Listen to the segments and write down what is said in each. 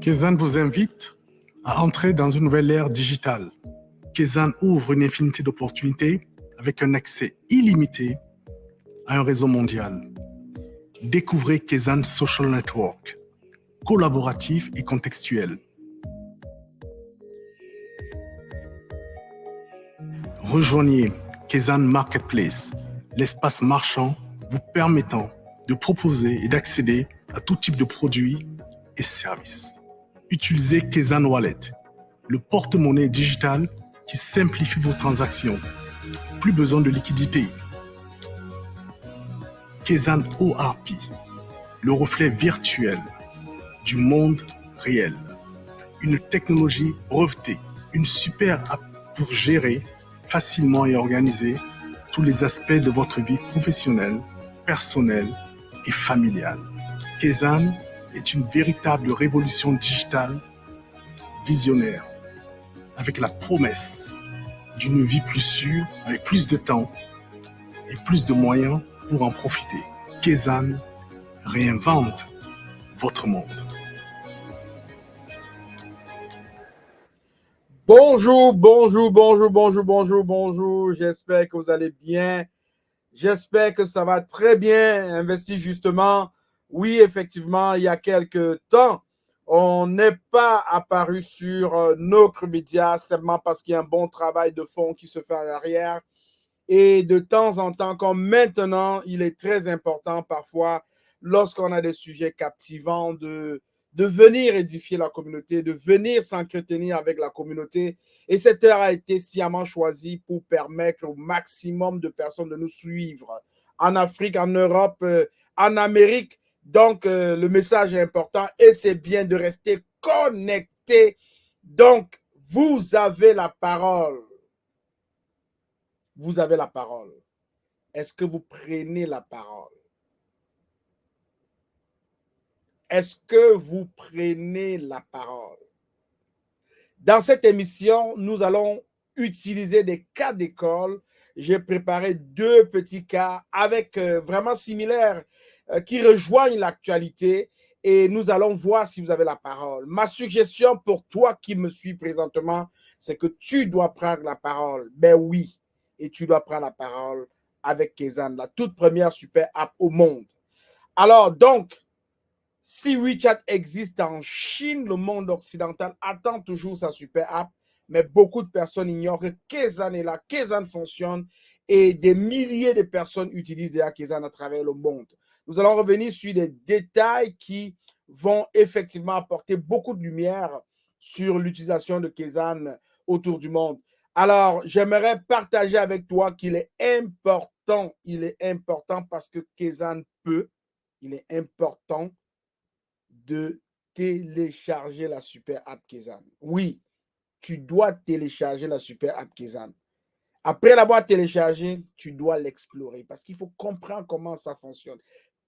Kezan vous invite à entrer dans une nouvelle ère digitale. Kezan ouvre une infinité d'opportunités avec un accès illimité à un réseau mondial. Découvrez Kezan Social Network, collaboratif et contextuel. Rejoignez Kezan Marketplace, l'espace marchand vous permettant de proposer et d'accéder à tout type de produits et services. Utilisez Kezan Wallet, le porte-monnaie digital qui simplifie vos transactions. Plus besoin de liquidité. Kezan ORP, le reflet virtuel du monde réel. Une technologie brevetée, une super app pour gérer facilement et organiser tous les aspects de votre vie professionnelle, personnelle et familiale. Kezan est une véritable révolution digitale visionnaire, avec la promesse d'une vie plus sûre, avec plus de temps et plus de moyens pour en profiter. Kezan réinvente votre monde. Bonjour, bonjour, bonjour, bonjour, bonjour, bonjour. J'espère que vous allez bien. J'espère que ça va très bien. Investi justement. Oui, effectivement, il y a quelques temps, on n'est pas apparu sur notre média seulement parce qu'il y a un bon travail de fond qui se fait en arrière. Et de temps en temps, comme maintenant, il est très important parfois, lorsqu'on a des sujets captivants, de venir édifier la communauté, de venir s'entretenir avec la communauté. Et cette heure a été sciemment choisie pour permettre au maximum de personnes de nous suivre en Afrique, en Europe, en Amérique. Donc, le message est important et c'est bien de rester connecté. Donc, vous avez la parole. Vous avez la parole. Est-ce que vous prenez la parole? Est-ce que vous prenez la parole? Dans cette émission, nous allons utiliser des cas d'école. J'ai préparé deux petits cas avec vraiment similaires qui rejoignent l'actualité et nous allons voir si vous avez la parole. Ma suggestion pour toi qui me suis présentement, c'est que tu dois prendre la parole. Ben oui, et tu dois prendre la parole avec Kezan, la toute première super app au monde. Alors donc, si WeChat existe en Chine, le monde occidental attend toujours sa super app, mais beaucoup de personnes ignorent que Kezan est là, Kezan fonctionne et des milliers de personnes utilisent déjà Kezan à travers le monde. Nous allons revenir sur des détails qui vont effectivement apporter beaucoup de lumière sur l'utilisation de Kezan autour du monde. Alors, j'aimerais partager avec toi qu'il est important parce que Kezan peut, il est important de télécharger la super app Kezan. Oui, tu dois télécharger la super app Kezan. Après l'avoir téléchargée, tu dois l'explorer parce qu'il faut comprendre comment ça fonctionne.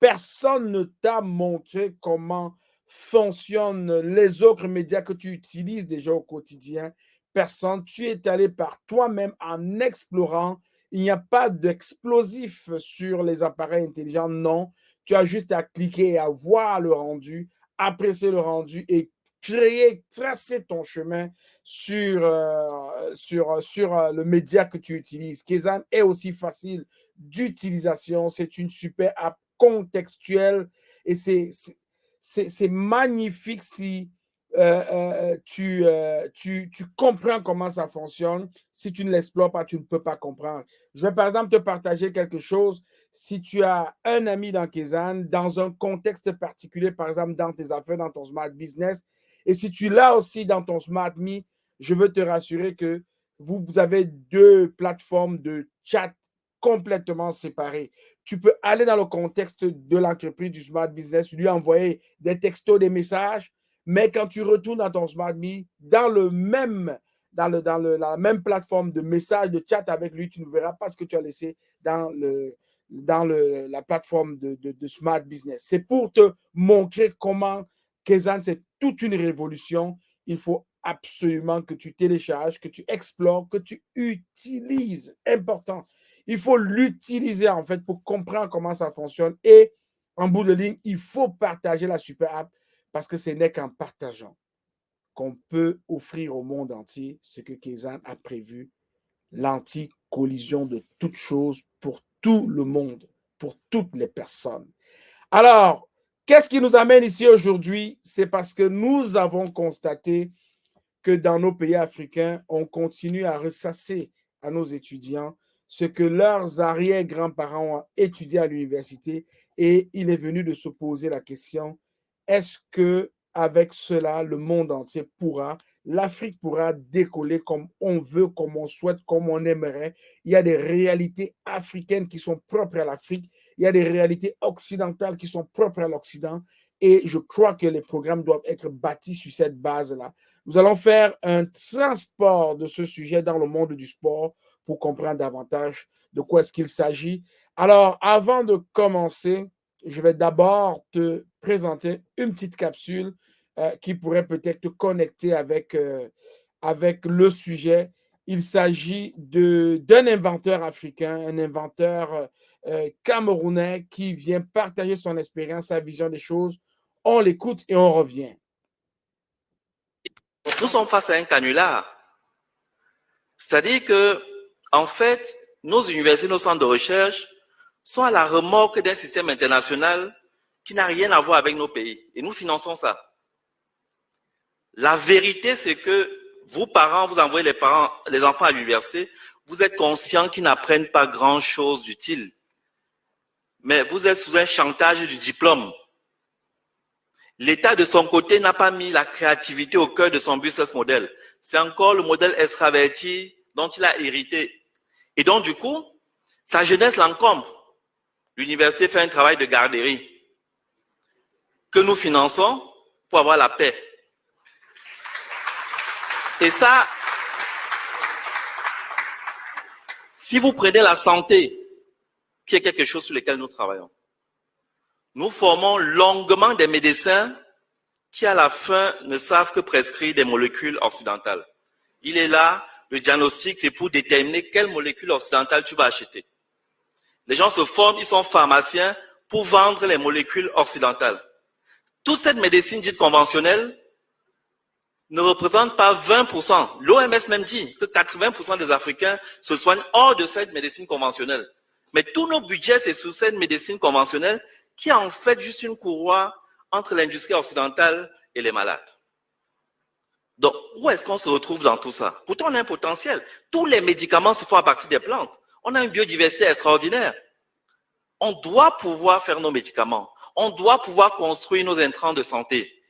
Personne ne t'a montré comment fonctionnent les autres médias que tu utilises déjà au quotidien. Personne, tu es allé par toi-même en explorant. Il n'y a pas d'explosif sur les appareils intelligents, non. Tu as juste à cliquer et à voir le rendu, apprécier le rendu et tracer ton chemin sur le média que tu utilises. Kezan est aussi facile d'utilisation. C'est une super app contextuelle et c'est magnifique si tu comprends comment ça fonctionne. Si tu ne l'explores pas, tu ne peux pas comprendre. Je vais par exemple te partager quelque chose. Si tu as un ami dans Kezan, dans un contexte particulier, par exemple dans tes affaires, dans ton smart business, et si tu l'as aussi dans ton Smart Me, je veux te rassurer que vous avez deux plateformes de chat complètement séparées. Tu peux aller dans le contexte de l'entreprise du Smart Business, lui envoyer des textos, des messages, mais quand tu retournes dans ton Smart Me, dans la même plateforme de messages, de chat avec lui, tu ne verras pas ce que tu as laissé dans la plateforme de Smart Business. C'est pour te montrer comment Kezan, c'est toute une révolution. Il faut absolument que tu télécharges, que tu explores, que tu utilises. Important. Il faut l'utiliser en fait pour comprendre comment ça fonctionne. Et en bout de ligne, il faut partager la super app parce que ce n'est qu'en partageant qu'on peut offrir au monde entier ce que Keysan a prévu, l'anti-collision de toutes choses pour tout le monde, pour toutes les personnes. Alors, qu'est-ce qui nous amène ici aujourd'hui? C'est parce que nous avons constaté que dans nos pays africains, on continue à ressasser à nos étudiants ce que leurs arrière-grands-parents ont étudié à l'université, et il est venu de se poser la question, est-ce que avec cela, le monde entier pourra, l'Afrique pourra décoller comme on veut, comme on souhaite, comme on aimerait? Il y a des réalités africaines qui sont propres à l'Afrique, il y a des réalités occidentales qui sont propres à l'Occident, et je crois que les programmes doivent être bâtis sur cette base-là. Nous allons faire un transport de ce sujet dans le monde du sport pour comprendre davantage de quoi est-ce qu'il s'agit. Alors, avant de commencer, je vais d'abord te présenter une petite capsule qui pourrait peut-être te connecter avec le sujet. Il s'agit d'un inventeur africain, un inventeur camerounais qui vient partager son expérience, sa vision des choses. On l'écoute et on revient. Nous sommes face à un canular. C'est-à-dire que, en fait, nos universités, nos centres de recherche sont à la remorque d'un système international qui n'a rien à voir avec nos pays. Et nous finançons ça. La vérité, c'est que vous, parents, vous envoyez les enfants à l'université, vous êtes conscients qu'ils n'apprennent pas grand-chose d'utile. Mais vous êtes sous un chantage du diplôme. L'État, de son côté, n'a pas mis la créativité au cœur de son business model. C'est encore le modèle extraverti dont il a hérité. Et donc, du coup, sa jeunesse l'encombre. L'université fait un travail de garderie que nous finançons pour avoir la paix. Et ça, si vous prenez la santé, qui est quelque chose sur lequel nous travaillons, nous formons longuement des médecins qui, à la fin, ne savent que prescrire des molécules occidentales. Il est là, le diagnostic, c'est pour déterminer quelle molécule occidentale tu vas acheter. Les gens se forment, ils sont pharmaciens pour vendre les molécules occidentales. Toute cette médecine dite conventionnelle ne représente pas 20%. L'OMS même dit que 80% des Africains se soignent hors de cette médecine conventionnelle. Mais tous nos budgets, c'est sur cette médecine conventionnelle qui est en fait juste une courroie entre l'industrie occidentale et les malades. Donc, où est-ce qu'on se retrouve dans tout ça? Pourtant, on a un potentiel. Tous les médicaments se font à partir des plantes. On a une biodiversité extraordinaire. On doit pouvoir faire nos médicaments. On doit pouvoir construire nos intrants de santé.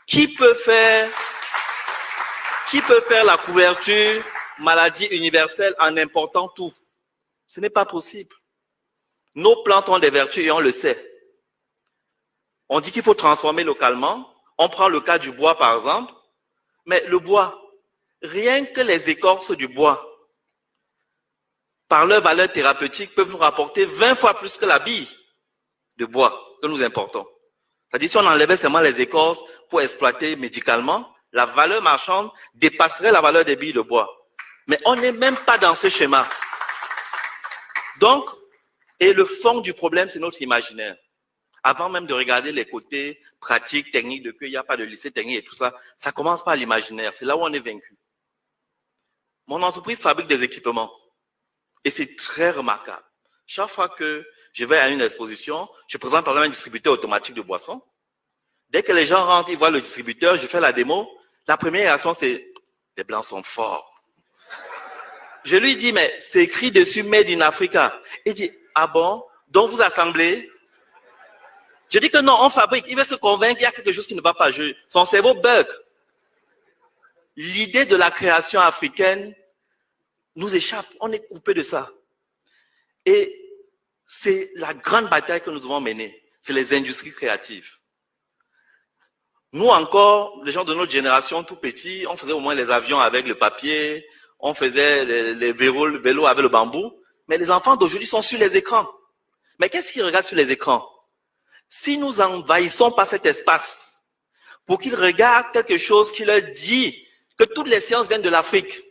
Qui peut faire la couverture maladie universelle en important tout? Ce n'est pas possible. Nos plantes ont des vertus et on le sait. On dit qu'il faut transformer localement. On prend le cas du bois, par exemple. Mais le bois, rien que les écorces du bois, par leur valeur thérapeutique, peuvent nous rapporter 20 fois plus que la bille de bois que nous importons. C'est-à-dire, si on enlevait seulement les écorces pour exploiter médicalement, la valeur marchande dépasserait la valeur des billes de bois. Mais on n'est même pas dans ce schéma. Donc, et le fond du problème, c'est notre imaginaire. Avant même de regarder les côtés pratiques, techniques, de qu'il n'y a pas de lycée technique et tout ça, ça commence par l'imaginaire. C'est là où on est vaincu. Mon entreprise fabrique des équipements. Et c'est très remarquable. Chaque fois que je vais à une exposition, je présente par exemple un distributeur automatique de boissons. Dès que les gens rentrent, ils voient le distributeur, je fais la démo. La première réaction, c'est « les Blancs sont forts ». Je lui dis « mais c'est écrit dessus « Made in Africa ». Il dit « ah bon, donc vous assemblez ?» Je dis que non, on fabrique. Il veut se convaincre qu'il y a quelque chose qui ne va pas. Son cerveau bug. L'idée de la création africaine nous échappe. On est coupé de ça. Et c'est la grande bataille que nous devons mener. C'est les industries créatives. Nous encore, les gens de notre génération, tout petits, on faisait au moins les avions avec le papier, on faisait les vélos avec le bambou. Mais les enfants d'aujourd'hui sont sur les écrans. Mais qu'est-ce qu'ils regardent sur les écrans? Si nous envahissons pas cet espace pour qu'ils regardent quelque chose qui leur dit que toutes les sciences viennent de l'Afrique,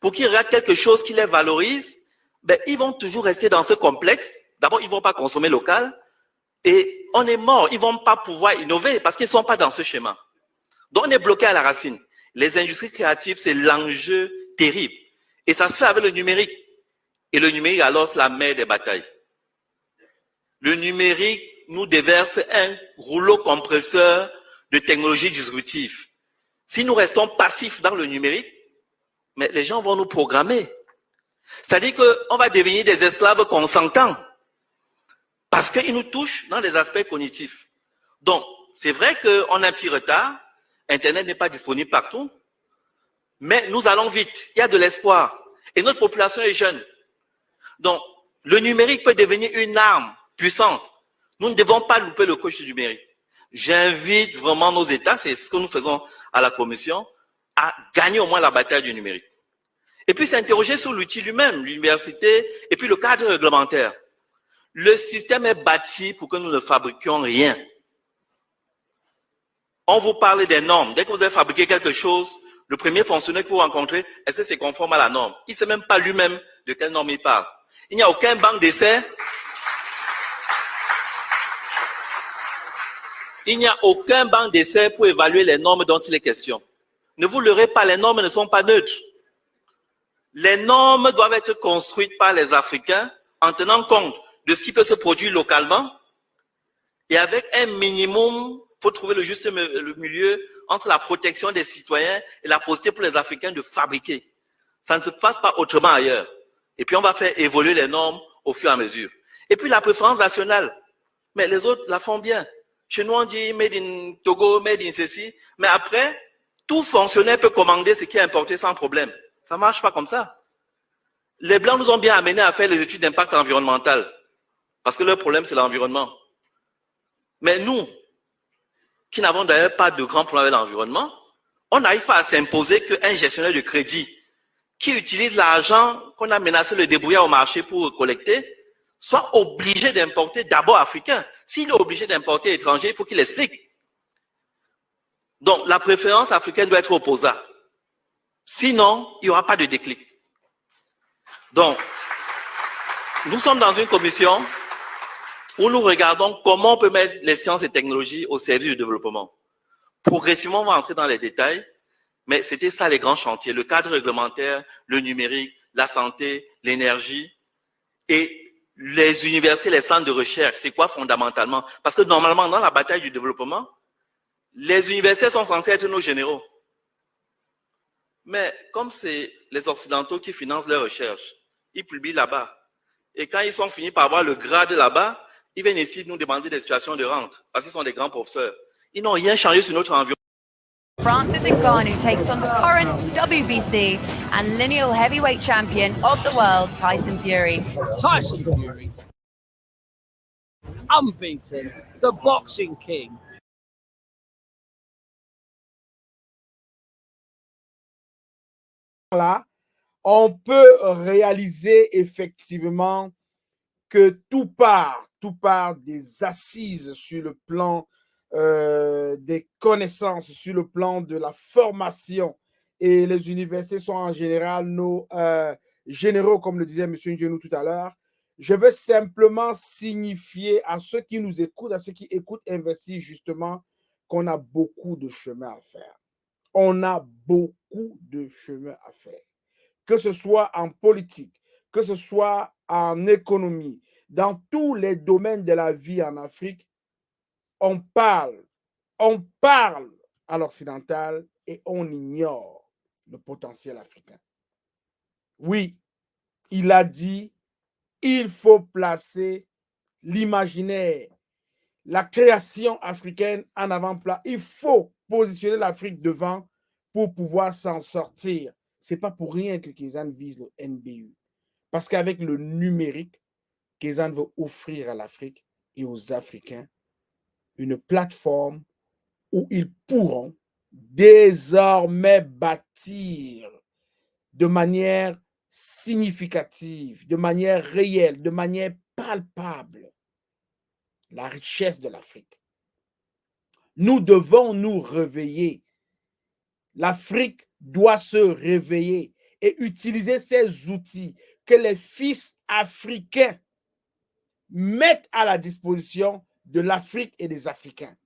pour qu'ils regardent quelque chose qui les valorise, ben, ils vont toujours rester dans ce complexe. D'abord, ils ne vont pas consommer local et on est mort. Ils ne vont pas pouvoir innover parce qu'ils ne sont pas dans ce schéma. Donc, on est bloqué à la racine. Les industries créatives, c'est l'enjeu terrible. Et ça se fait avec le numérique. Et le numérique, alors, c'est la mère des batailles. Le numérique nous déverse un rouleau compresseur de technologies disruptives. Si nous restons passifs dans le numérique, mais les gens vont nous programmer. C'est-à-dire qu'on va devenir des esclaves consentants parce qu'ils nous touchent dans les aspects cognitifs. Donc, c'est vrai qu'on a un petit retard. Internet n'est pas disponible partout. Mais nous allons vite. Il y a de l'espoir. Et notre population est jeune. Donc, le numérique peut devenir une arme puissante. Nous ne devons pas louper le coche du numérique. J'invite vraiment nos États, c'est ce que nous faisons à la Commission, à gagner au moins la bataille du numérique. Et puis s'interroger sur l'outil lui-même, l'université, et puis le cadre réglementaire. Le système est bâti pour que nous ne fabriquions rien. On vous parle des normes. Dès que vous avez fabriqué quelque chose, le premier fonctionnaire que vous rencontrez, est-ce que c'est conforme à la norme? Il ne sait même pas lui-même de quelle norme il parle. Il n'y a aucun banc d'essai. Il n'y a aucun banc d'essai pour évaluer les normes dont il est question. Ne vous leurrez pas, les normes ne sont pas neutres. Les normes doivent être construites par les Africains en tenant compte de ce qui peut se produire localement et avec un minimum, il faut trouver le juste milieu entre la protection des citoyens et la possibilité pour les Africains de fabriquer. Ça ne se passe pas autrement ailleurs. Et puis on va faire évoluer les normes au fur et à mesure. Et puis la préférence nationale, mais les autres la font bien. Chez nous on dit made in Togo, made in ceci, mais après, tout fonctionnaire peut commander ce qui est importé sans problème. Ça ne marche pas comme ça. Les Blancs nous ont bien amenés à faire les études d'impact environnemental, parce que leur problème, c'est l'environnement. Mais nous, qui n'avons d'ailleurs pas de grands problèmes avec l'environnement, on n'arrive pas à s'imposer qu'un gestionnaire de crédit qui utilise l'argent qu'on a menacé le débrouillard au marché pour collecter, soit obligé d'importer d'abord africain. S'il est obligé d'importer étranger, il faut qu'il explique. Donc, la préférence africaine doit être opposable. Sinon, il n'y aura pas de déclic. Donc, nous sommes dans une commission où nous regardons comment on peut mettre les sciences et technologies au service du développement. Progressivement, on va entrer dans les détails, mais c'était ça les grands chantiers, le cadre réglementaire, le numérique, la santé, l'énergie et les universités, les centres de recherche. C'est quoi fondamentalement? Parce que normalement, dans la bataille du développement, les universités sont censées être nos généraux. Mais comme c'est les Occidentaux qui financent leurs recherches, ils publient là-bas. Et quand ils sont finis par avoir le grade là-bas, ils viennent ici nous demander des situations de rente, parce qu'ils sont des grands professeurs. Ils n'ont rien changé sur notre environnement. Francis Ngannou takes on the current WBC and lineal heavyweight champion of the world, Tyson Fury. Tyson Fury, unbeaten, the boxing king. Là, on peut réaliser effectivement que tout part des assises sur le plan des connaissances, sur le plan de la formation. Et les universités sont en général nos généraux, comme le disait M. Ngenou tout à l'heure. Je veux simplement signifier à ceux qui nous écoutent, à ceux qui écoutent Investir justement, qu'on a beaucoup de chemin à faire. On a beaucoup de chemin à faire. Que ce soit en politique, que ce soit en économie, dans tous les domaines de la vie en Afrique, on parle à l'occidental et on ignore le potentiel africain. Oui, il a dit, il faut placer l'imaginaire, la création africaine en avant-plan. Il faut positionner l'Afrique devant pour pouvoir s'en sortir. Ce n'est pas pour rien que Kézanne vise le NBU. Parce qu'avec le numérique, Kézanne veut offrir à l'Afrique et aux Africains une plateforme où ils pourront désormais bâtir de manière significative, de manière réelle, de manière palpable la richesse de l'Afrique. Nous devons nous réveiller. L'Afrique doit se réveiller et utiliser ces outils que les fils africains mettent à la disposition de l'Afrique et des Africains.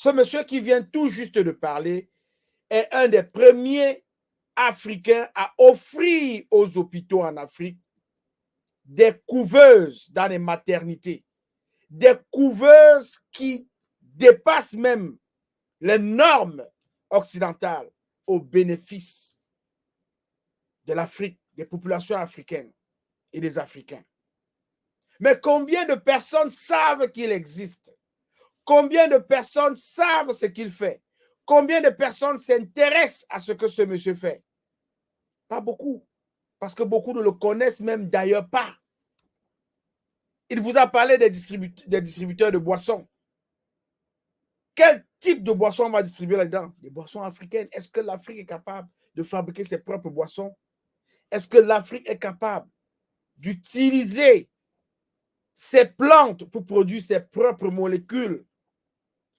Ce monsieur qui vient tout juste de parler est un des premiers Africains à offrir aux hôpitaux en Afrique des couveuses dans les maternités, des couveuses qui dépassent même les normes occidentales au bénéfice de l'Afrique, des populations africaines et des Africains. Mais combien de personnes savent qu'il existe? Combien de personnes savent ce qu'il fait? Combien de personnes s'intéressent à ce que ce monsieur fait? Pas beaucoup, parce que beaucoup ne le connaissent même d'ailleurs pas. Il vous a parlé des distributeurs de boissons. Quel type de boissons on va distribuer là-dedans? Des boissons africaines. Est-ce que l'Afrique est capable de fabriquer ses propres boissons? Est-ce que l'Afrique est capable d'utiliser ses plantes pour produire ses propres molécules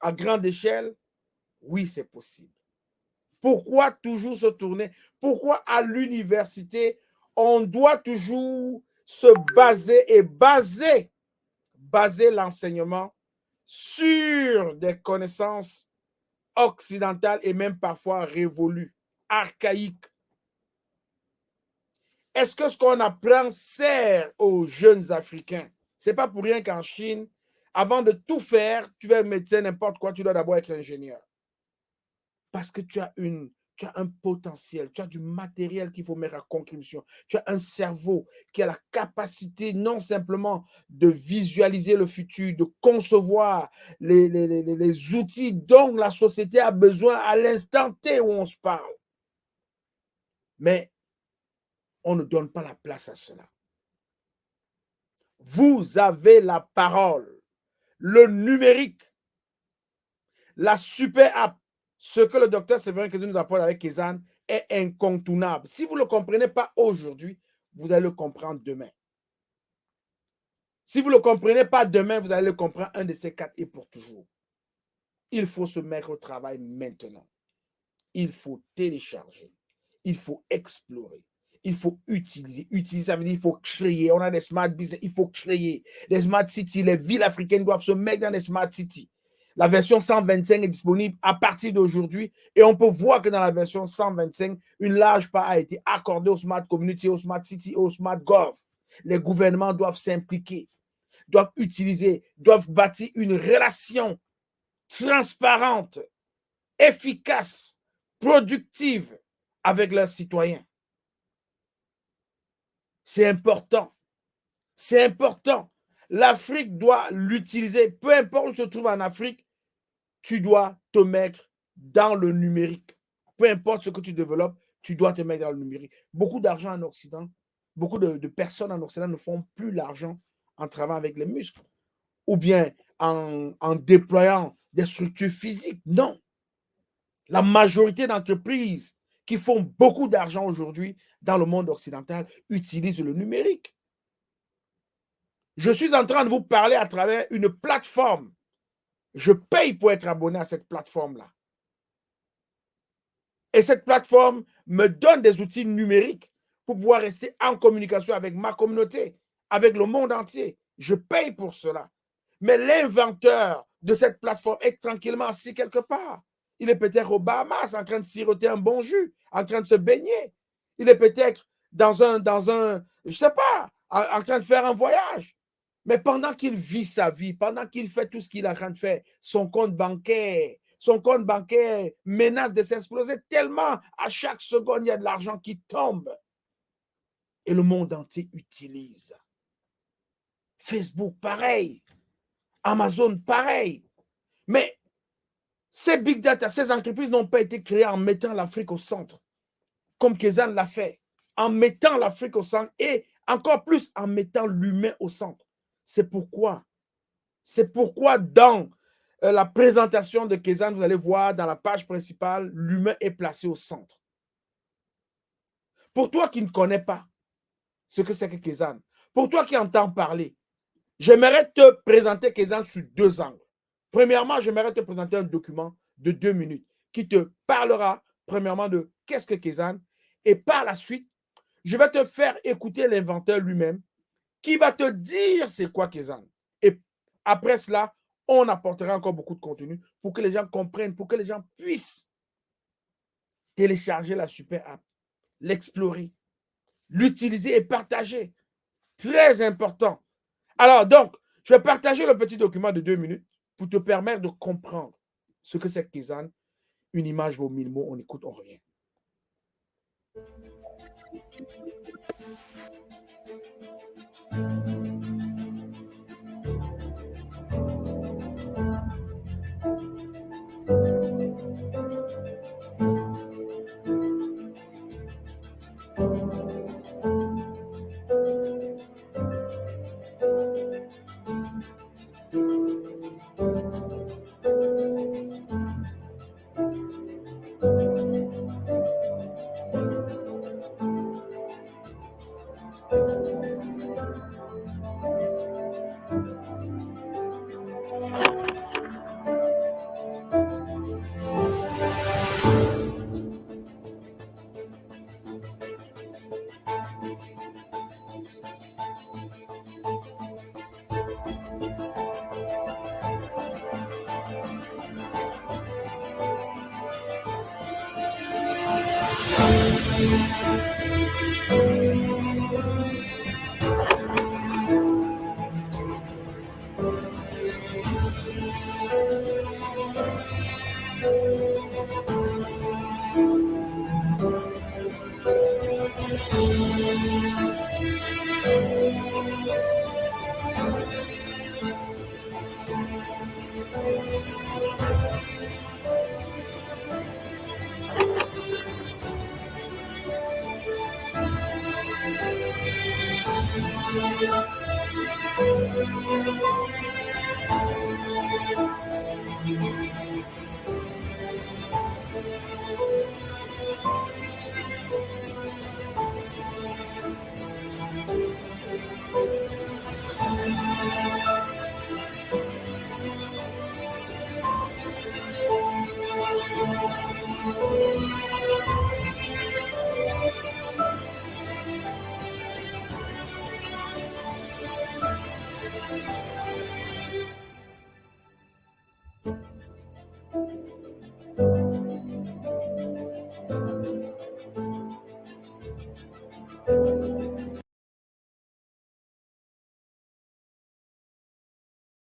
à grande échelle? Oui, c'est possible. Pourquoi toujours se tourner? Pourquoi à l'université, on doit toujours se baser l'enseignement sur des connaissances occidentales et même parfois révolues, archaïques? Est-ce que ce qu'on apprend sert aux jeunes Africains? Ce n'est pas pour rien qu'en Chine, avant de tout faire, tu veux être médecin, n'importe quoi, tu dois d'abord être ingénieur. Parce que tu as un potentiel, tu as du matériel qu'il faut mettre à contribution. Tu as un cerveau qui a la capacité non simplement de visualiser le futur, de concevoir les outils dont la société a besoin à l'instant T où on se parle. Mais on ne donne pas la place à cela. Vous avez la parole, le numérique, la super app. Ce que le docteur Séverin Kézé nous apporte avec Kézanne est incontournable. Si vous ne le comprenez pas aujourd'hui, vous allez le comprendre demain. Si vous ne le comprenez pas demain, vous allez le comprendre un de ces quatre et pour toujours. Il faut se mettre au travail maintenant. Il faut télécharger. Il faut explorer. Il faut utiliser. Utiliser, ça veut dire qu'il faut créer. On a des smart business, il faut créer. Les smart cities, les villes africaines doivent se mettre dans les smart cities. La version 125 est disponible à partir d'aujourd'hui et on peut voir que dans la version 125, une large part a été accordée aux smart community, aux smart city, aux smart gov. Les gouvernements doivent s'impliquer, doivent utiliser, doivent bâtir une relation transparente, efficace, productive avec leurs citoyens. C'est important. C'est important. L'Afrique doit l'utiliser. Peu importe où tu te trouves en Afrique, tu dois te mettre dans le numérique. Peu importe ce que tu développes, tu dois te mettre dans le numérique. Beaucoup d'argent en Occident, beaucoup de personnes en Occident ne font plus l'argent en travaillant avec les muscles ou bien en déployant des structures physiques. Non. La majorité d'entreprises qui font beaucoup d'argent aujourd'hui dans le monde occidental utilisent le numérique. Je suis en train de vous parler à travers une plateforme. Je paye pour être abonné à cette plateforme-là. Et cette plateforme me donne des outils numériques pour pouvoir rester en communication avec ma communauté, avec le monde entier. Je paye pour cela. Mais l'inventeur de cette plateforme est tranquillement assis quelque part. Il est peut-être aux Bahamas en train de siroter un bon jus, en train de se baigner. Il est peut-être dans un, je ne sais pas, en train de faire un voyage. Mais pendant qu'il vit sa vie, pendant qu'il fait tout ce qu'il est en train de faire, son compte bancaire menace de s'exploser tellement à chaque seconde, il y a de l'argent qui tombe. Et le monde entier utilise. Facebook, pareil. Amazon, pareil. Mais ces big data, ces entreprises n'ont pas été créées en mettant l'Afrique au centre, comme Kézanne l'a fait, en mettant l'Afrique au centre et encore plus en mettant l'humain au centre. C'est pourquoi dans la présentation de Kézanne, vous allez voir dans la page principale, l'humain est placé au centre. Pour toi qui ne connais pas ce que c'est que Kézanne, pour toi qui entends parler, j'aimerais te présenter Kézanne sous deux angles. Premièrement, j'aimerais te présenter un document de 2 minutes qui te parlera premièrement de qu'est-ce que Kézanne et par la suite, je vais te faire écouter l'inventeur lui-même qui va te dire c'est quoi Kézanne. Et après cela, on apportera encore beaucoup de contenu pour que les gens comprennent, pour que les gens puissent télécharger la super app, l'explorer, l'utiliser et partager. Très important. Alors, donc, je vais partager le petit document de 2 minutes pour te permettre de comprendre ce que c'est que Kezan. Une image vaut 1000 mots, on écoute, on revient.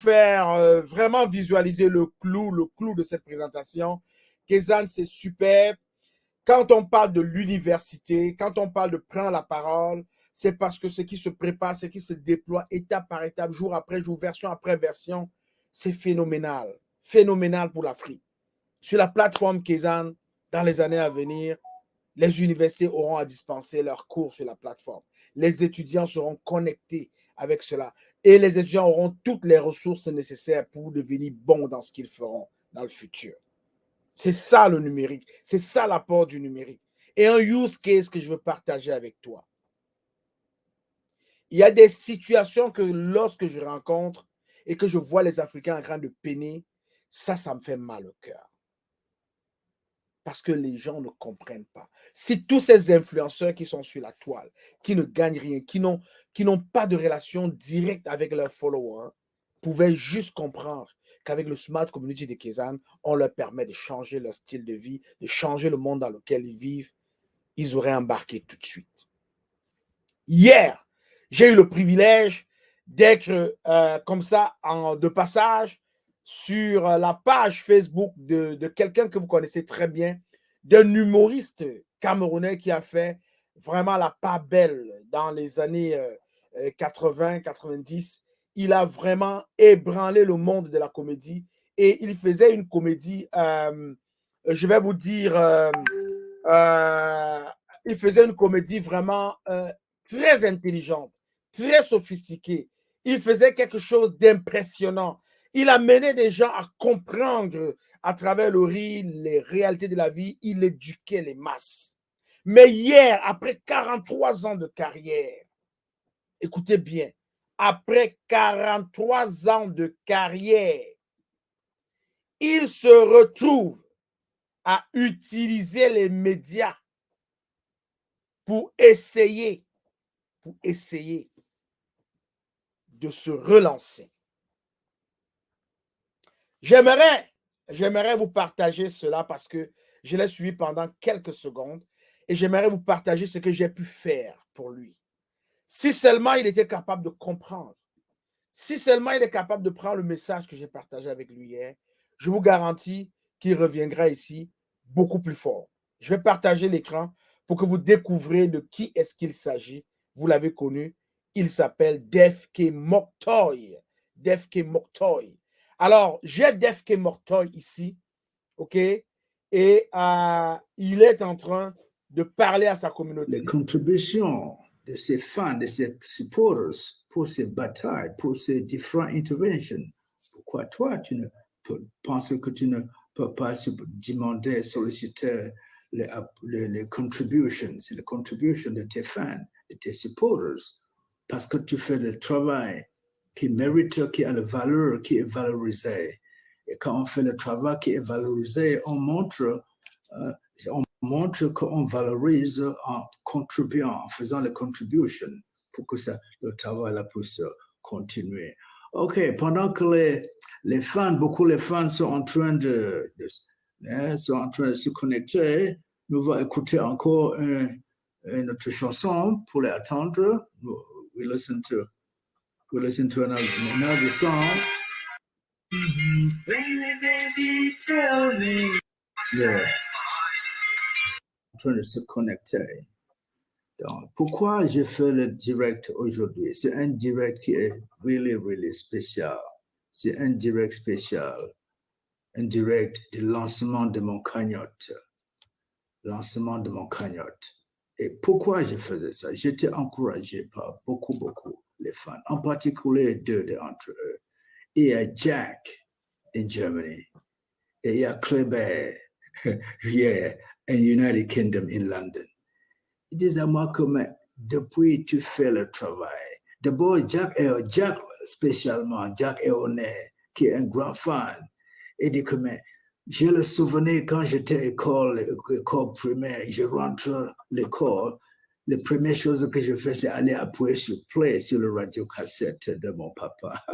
Faire vraiment visualiser le clou de cette présentation. Kezan, c'est super. Quand on parle de l'université, quand on parle de prendre la parole, c'est parce que ce qui se prépare, ce qui se déploie étape par étape, jour après jour, version après version, c'est phénoménal. Phénoménal pour l'Afrique. Sur la plateforme Kezan, dans les années à venir, les universités auront à dispenser leurs cours sur la plateforme. Les étudiants seront connectés avec cela. Et les étudiants auront toutes les ressources nécessaires pour devenir bons dans ce qu'ils feront dans le futur. C'est ça le numérique. C'est ça l'apport du numérique. Et un use case que je veux partager avec toi. Il y a des situations que lorsque je rencontre et que je vois les Africains en train de peiner, ça me fait mal au cœur. Parce que les gens ne comprennent pas. Si tous ces influenceurs qui sont sur la toile, qui ne gagnent rien, qui n'ont pas de relation directe avec leurs followers, pouvaient juste comprendre qu'avec le Smart Community de Kezan, on leur permet de changer leur style de vie, de changer le monde dans lequel ils vivent, ils auraient embarqué tout de suite. Hier, j'ai eu le privilège d'être comme ça, de passage, sur la page Facebook de quelqu'un que vous connaissez très bien, d'un humoriste camerounais qui a fait vraiment la part belle dans les années 80-90. Il a vraiment ébranlé le monde de la comédie et il faisait une comédie, je vais vous dire, il faisait une comédie vraiment très intelligente, très sophistiquée. Il faisait quelque chose d'impressionnant. Il amenait des gens à comprendre à travers le rire les réalités de la vie. Il éduquait les masses. Mais hier, après 43 ans de carrière, écoutez bien, après 43 ans de carrière, il se retrouve à utiliser les médias pour essayer de se relancer. J'aimerais vous partager cela parce que je l'ai suivi pendant quelques secondes et j'aimerais vous partager ce que j'ai pu faire pour lui. Si seulement il était capable de comprendre, si seulement il est capable de prendre le message que j'ai partagé avec lui hier, je vous garantis qu'il reviendra ici beaucoup plus fort. Je vais partager l'écran pour que vous découvriez de qui est-ce qu'il s'agit. Vous l'avez connu, il s'appelle Defke Moktoy. Defke Moktoy. Alors, j'ai Defke Moktoy ici, ok? Et il est en train de parler à sa communauté. Les contributions de ses fans, de ses supporters pour ces batailles, pour ces différentes interventions. Pourquoi toi, tu ne penses que tu ne peux pas demander, solliciter les contributions, les contributions de tes fans, de tes supporters, parce que tu fais le travail qui mérite, qui a la valeur, qui est valorisé. Et quand on fait le travail qui est valorisé, on montre qu'on valorise en contribuant, en faisant les contributions pour que le travail puisse continuer. OK, pendant que les fans, beaucoup les fans sont en train de se connecter, nous allons écouter encore une autre chanson pour les attendre. We listen to another song. Baby, tell me. Yeah. En train de se connecter. Donc, pourquoi je fais le direct aujourd'hui? C'est un direct qui est really, really spécial. C'est un direct spécial. Un direct de lancement de mon cagnotte. Lancement de mon cagnotte. Et pourquoi je faisais ça? J'étais encouragé par beaucoup les fans, en particulier deux d'entre eux. Il y a Jack in Germany et il y a Kleber here in United Kingdom in London. Ils disent à moi que depuis tu fais le travail. D'abord, Jack spécialement, Jack Eonet, qui est un grand fan, il dit que j'ai le souvenir quand j'étais à l'école primaire, je rentre à l'école, la première chose que je fais, c'est aller appuyer sur play sur le radio-cassette de mon papa.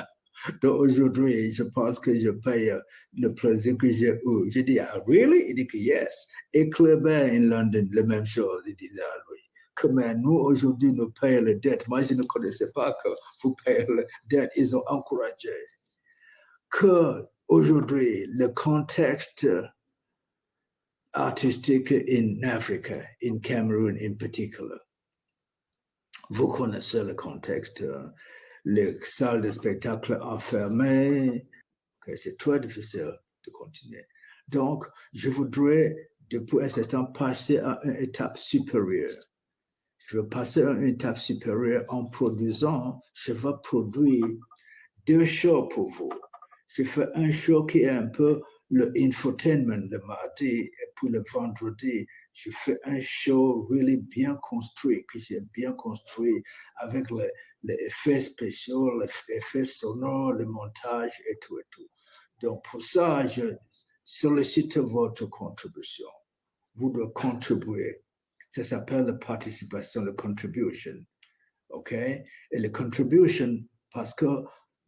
Donc aujourd'hui, je pense que je paye le plaisir que j'ai eu. Je dis, ah, really? Il dit que yes. Et Kleber in London, la même chose. Il dit, ah, oui. Comme nous, aujourd'hui, nous payons les dettes. Moi, je ne connaissais pas que vous payez les dettes. Ils ont encouragé. Que aujourd'hui, le contexte artistique in Africa, in Cameroon in particular, vous connaissez le contexte. Les salles de spectacle enfermées, c'est très difficile de continuer. Donc, je voudrais, depuis un certain temps, passer à une étape supérieure. Je veux passer à une étape supérieure en produisant, je vais produire 2 shows pour vous. Je fais un show qui est un peu le infotainment le mardi, et puis le vendredi, je fais un show really bien construit, que j'ai bien construit avec les effets spéciaux, les effets sonores, le montage et tout et tout. Donc pour ça, je sollicite votre contribution. Vous devez contribuer. Ça s'appelle la participation, la contribution. OK? Et la contribution, parce que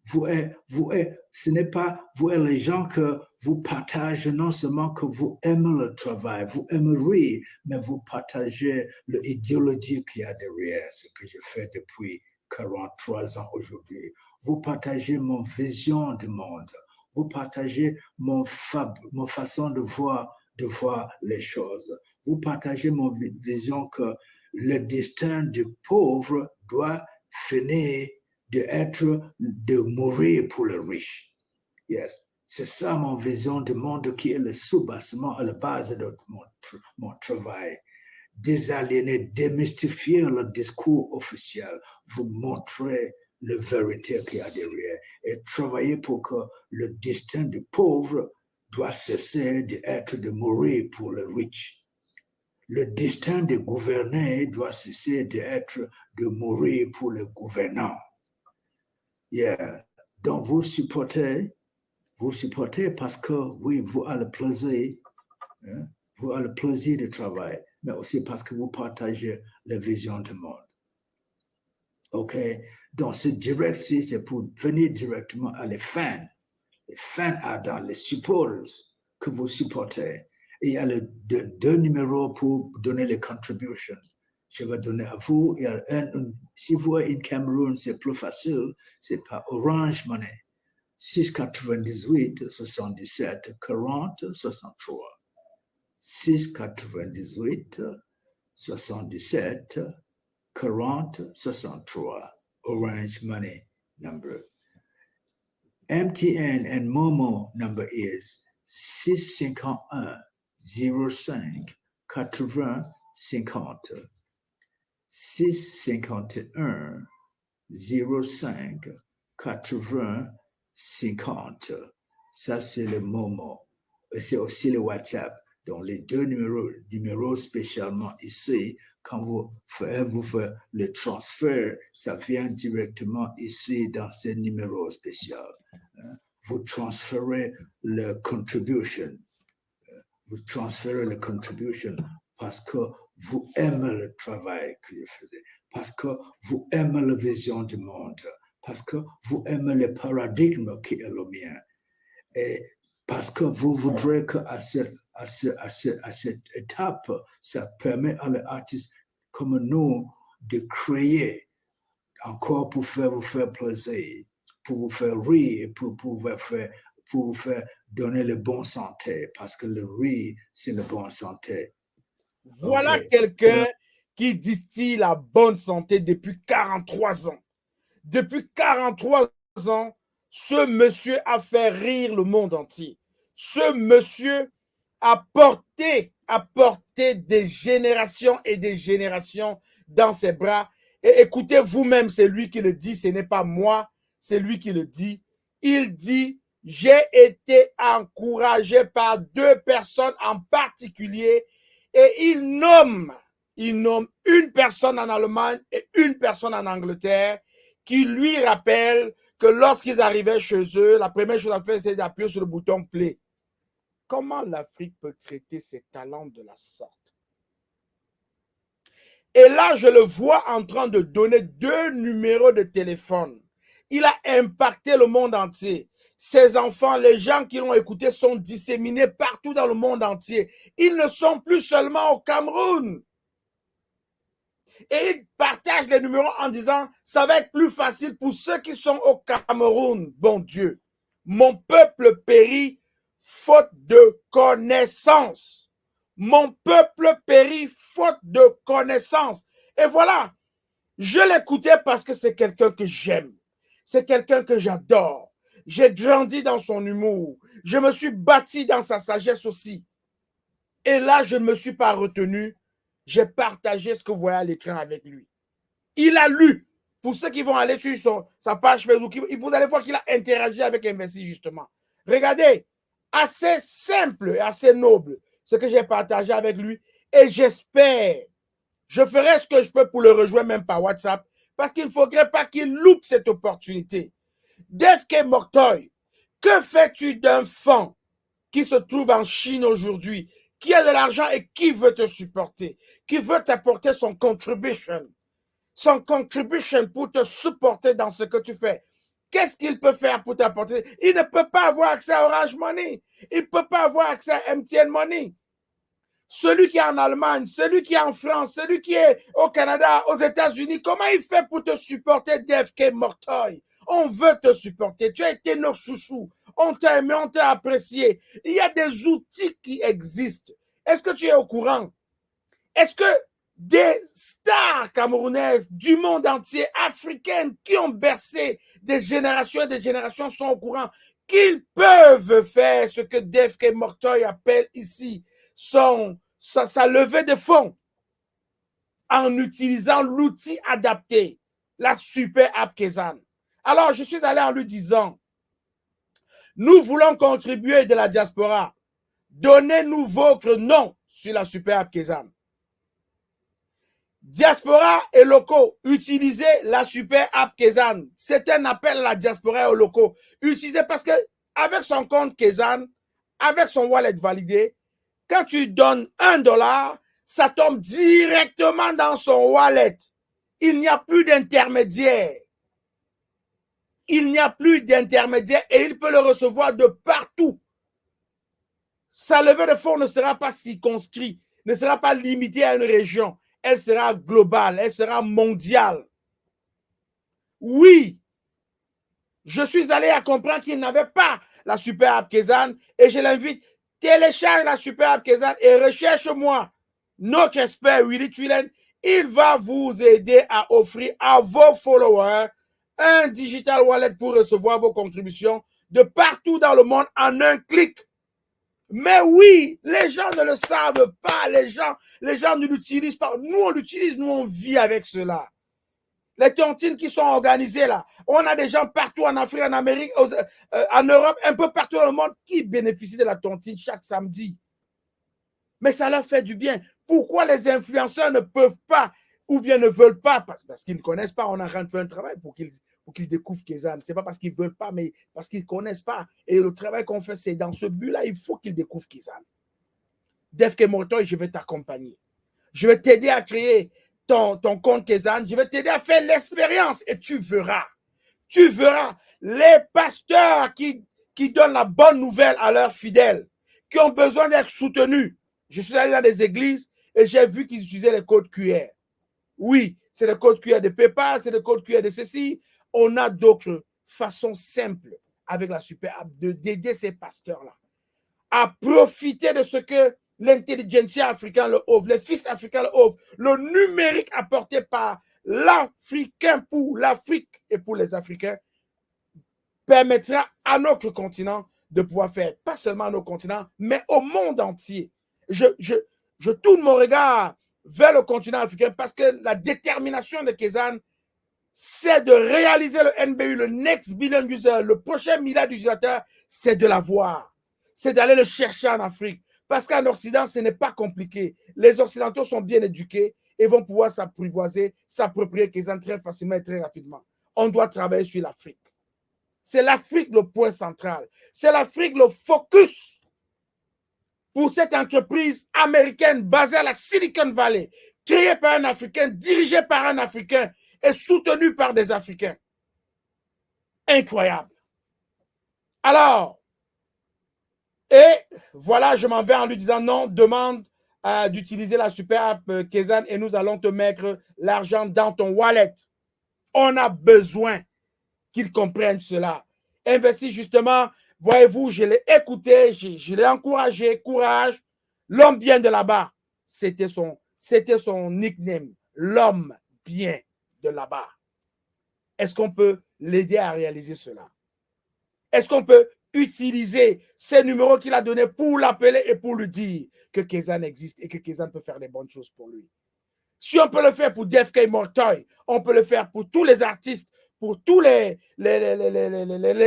ce n'est pas vous et les gens que vous partagez, non seulement que vous aimez le travail, vous aimeriez, mais vous partagez l'idéologie qu'il y a derrière ce que je fais depuis 43 ans aujourd'hui. Vous partagez mon vision du monde. Vous partagez mon façon de voir les choses. Vous partagez mon vision que le destin du pauvre doit finir de mourir pour le riche. Yes. C'est ça mon vision du monde qui est le sous-bassement à la base de mon travail. Désaliéner, démystifier le discours officiel, vous montrer la vérité qu'il y a derrière et travailler pour que le destin du pauvre doit cesser de mourir pour le riche. Le destin des gouvernés doit cesser de mourir pour le gouvernant. Yeah. Donc, vous supportez parce que, oui, vous avez le plaisir, hein? Vous avez le plaisir de travail, mais aussi parce que vous partagez la vision du monde. OK? Donc, ce direct-ci, c'est pour venir directement à les fans les fan ardents, les supporters que vous supportez. Et il y a deux numéros pour donner les contributions. Je vais donner à vous. Il y a si vous êtes en Cameroun, c'est plus facile. C'est par Orange Money. 698 77 40 63. 698 77 40 63. Orange Money number. MTN and Momo number is 651 05 80 50. 651 05 80 50. Ça, c'est le Momo. Et c'est aussi le WhatsApp. Donc, les deux numéros spécialement ici, quand vous faites le transfert, ça vient directement ici dans ce numéro spécial. Vous transférez le contribution. Vous transférez le contribution parce que vous aimez le travail que je faisais, parce que vous aimez la vision du monde, parce que vous aimez le paradigme qui est le mien, et parce que vous voudrez qu'à cette étape, ça permet à l'artiste comme nous de créer encore pour vous faire plaisir, pour vous faire rire, pour vous faire donner le bon santé, parce que le rire, c'est le bon santé. Voilà quelqu'un qui distille la bonne santé depuis 43 ans. Depuis 43 ans, ce monsieur a fait rire le monde entier. Ce monsieur a porté des générations et des générations dans ses bras. Et écoutez vous-même, c'est lui qui le dit, ce n'est pas moi, c'est lui qui le dit. Il dit, j'ai été encouragé par deux personnes en particulier et il nomme une personne en Allemagne et une personne en Angleterre qui lui rappellent que lorsqu'ils arrivaient chez eux, la première chose à faire, c'est d'appuyer sur le bouton play. Comment l'Afrique peut traiter ses talents de la sorte? Et là, je le vois en train de donner 2 numéros de téléphone. Il a impacté le monde entier. Ses enfants, les gens qui l'ont écouté sont disséminés partout dans le monde entier. Ils ne sont plus seulement au Cameroun. Et il partage les numéros en disant, ça va être plus facile pour ceux qui sont au Cameroun. Bon Dieu, mon peuple périt faute de connaissance. Mon peuple périt faute de connaissance. Et voilà, je l'écoutais parce que c'est quelqu'un que j'aime. C'est quelqu'un que j'adore. J'ai grandi dans son humour. Je me suis bâti dans sa sagesse aussi. Et là, je ne me suis pas retenu. J'ai partagé ce que vous voyez à l'écran avec lui. Il a lu. Pour ceux qui vont aller sur sa page Facebook, vous allez voir qu'il a interagi avec Investi justement. Regardez, assez simple et assez noble ce que j'ai partagé avec lui. Et j'espère, je ferai ce que je peux pour le rejoindre même par WhatsApp, parce qu'il ne faudrait pas qu'il loupe cette opportunité. Devke Moktoy, que fais-tu d'un fan qui se trouve en Chine aujourd'hui, qui a de l'argent et qui veut te supporter, qui veut t'apporter son contribution pour te supporter dans ce que tu fais? Qu'est-ce qu'il peut faire pour t'apporter? Il ne peut pas avoir accès à Orange Money. Il ne peut pas avoir accès à MTN Money. Celui qui est en Allemagne, celui qui est en France, celui qui est au Canada, aux États-Unis, comment il fait pour te supporter, DFK Mortoy? On veut te supporter. Tu as été notre chouchou. On t'a aimé, on t'a apprécié. Il y a des outils qui existent. Est-ce que tu es au courant? Est-ce que des stars camerounaises du monde entier, africaines, qui ont bercé des générations et des générations sont au courant qu'ils peuvent faire ce que DFK Mortoy appelle ici sa levée de fonds en utilisant l'outil adapté, la super app Kezan. Alors, je suis allé en lui disant, nous voulons contribuer de la diaspora. Donnez-nous votre nom sur la super app Kezan. Diaspora et locaux, utilisez la super app Kezan. C'est un appel à la diaspora et aux locaux. Utilisez parce que avec son compte Kezan, avec son wallet validé, quand tu donnes $1, ça tombe directement dans son wallet. Il n'y a plus d'intermédiaire. Il n'y a plus d'intermédiaire et il peut le recevoir de partout. Sa levée de fonds ne sera pas circonscrite, ne sera pas limitée à une région. Elle sera globale, elle sera mondiale. Oui, je suis allé à comprendre qu'il n'avait pas la Super App Kezan et je l'invite, télécharge la Super App Kezan et recherche-moi notre expert Willy Twillen. Il va vous aider à offrir à vos followers un digital wallet pour recevoir vos contributions de partout dans le monde en un clic. Mais oui, les gens ne le savent pas, les gens ne l'utilisent pas. Nous, on l'utilise, nous, on vit avec cela. Les tontines qui sont organisées là, on a des gens partout en Afrique, en Amérique, en Europe, un peu partout dans le monde qui bénéficient de la tontine chaque samedi. Mais ça leur fait du bien. Pourquoi les influenceurs ne peuvent pas ou bien ne veulent pas? Parce qu'ils ne connaissent pas, on a fait un travail pour qu'ils découvrent Kezan. Ce n'est pas parce qu'ils ne veulent pas, mais parce qu'ils ne connaissent pas. Et le travail qu'on fait, c'est dans ce but-là, il faut qu'ils découvrent Kezan. Defke Mortoy, je vais t'accompagner. Je vais t'aider à créer ton compte Kezan. Je vais t'aider à faire l'expérience et tu verras. Tu verras les pasteurs qui donnent la bonne nouvelle à leurs fidèles, qui ont besoin d'être soutenus. Je suis allé dans des églises et j'ai vu qu'ils utilisaient les codes QR. Oui, c'est le code QR de PayPal, c'est le code QR de ceci. On a d'autres façons simples avec la Super App d'aider ces pasteurs-là à profiter de ce que l'intelligentsia africaine le offre, les fils africains le offrent, le numérique apporté par l'Africain pour l'Afrique et pour les Africains permettra à notre continent de pouvoir faire, pas seulement à nos continents, mais au monde entier. Je tourne mon regard vers le continent africain parce que la détermination de Kezan, c'est de réaliser le NBU, le Next Billion User, le prochain milliard d'utilisateurs, c'est de l'avoir. C'est d'aller le chercher en Afrique. Parce qu'en Occident, ce n'est pas compliqué. Les Occidentaux sont bien éduqués et vont pouvoir s'approprier Kezan très facilement et très rapidement. On doit travailler sur l'Afrique. C'est l'Afrique le point central. C'est l'Afrique le focus pour cette entreprise américaine basée à la Silicon Valley, créée par un Africain, dirigée par un Africain et soutenue par des Africains. Incroyable. Alors, et voilà, je m'en vais en lui disant non, demande d'utiliser la Super App Kezan et nous allons te mettre l'argent dans ton wallet. On a besoin qu'ils comprennent cela. Investis justement. Voyez-vous, je l'ai écouté, je l'ai encouragé, courage. L'homme bien de là-bas, c'était son nickname, l'homme bien de là-bas. Est-ce qu'on peut l'aider à réaliser cela? Est-ce qu'on peut utiliser ces numéros qu'il a donnés pour l'appeler et pour lui dire que Kezan existe et que Kezan peut faire des bonnes choses pour lui? Si on peut le faire pour Defke Mortoy, on peut le faire pour tous les artistes, pour tous les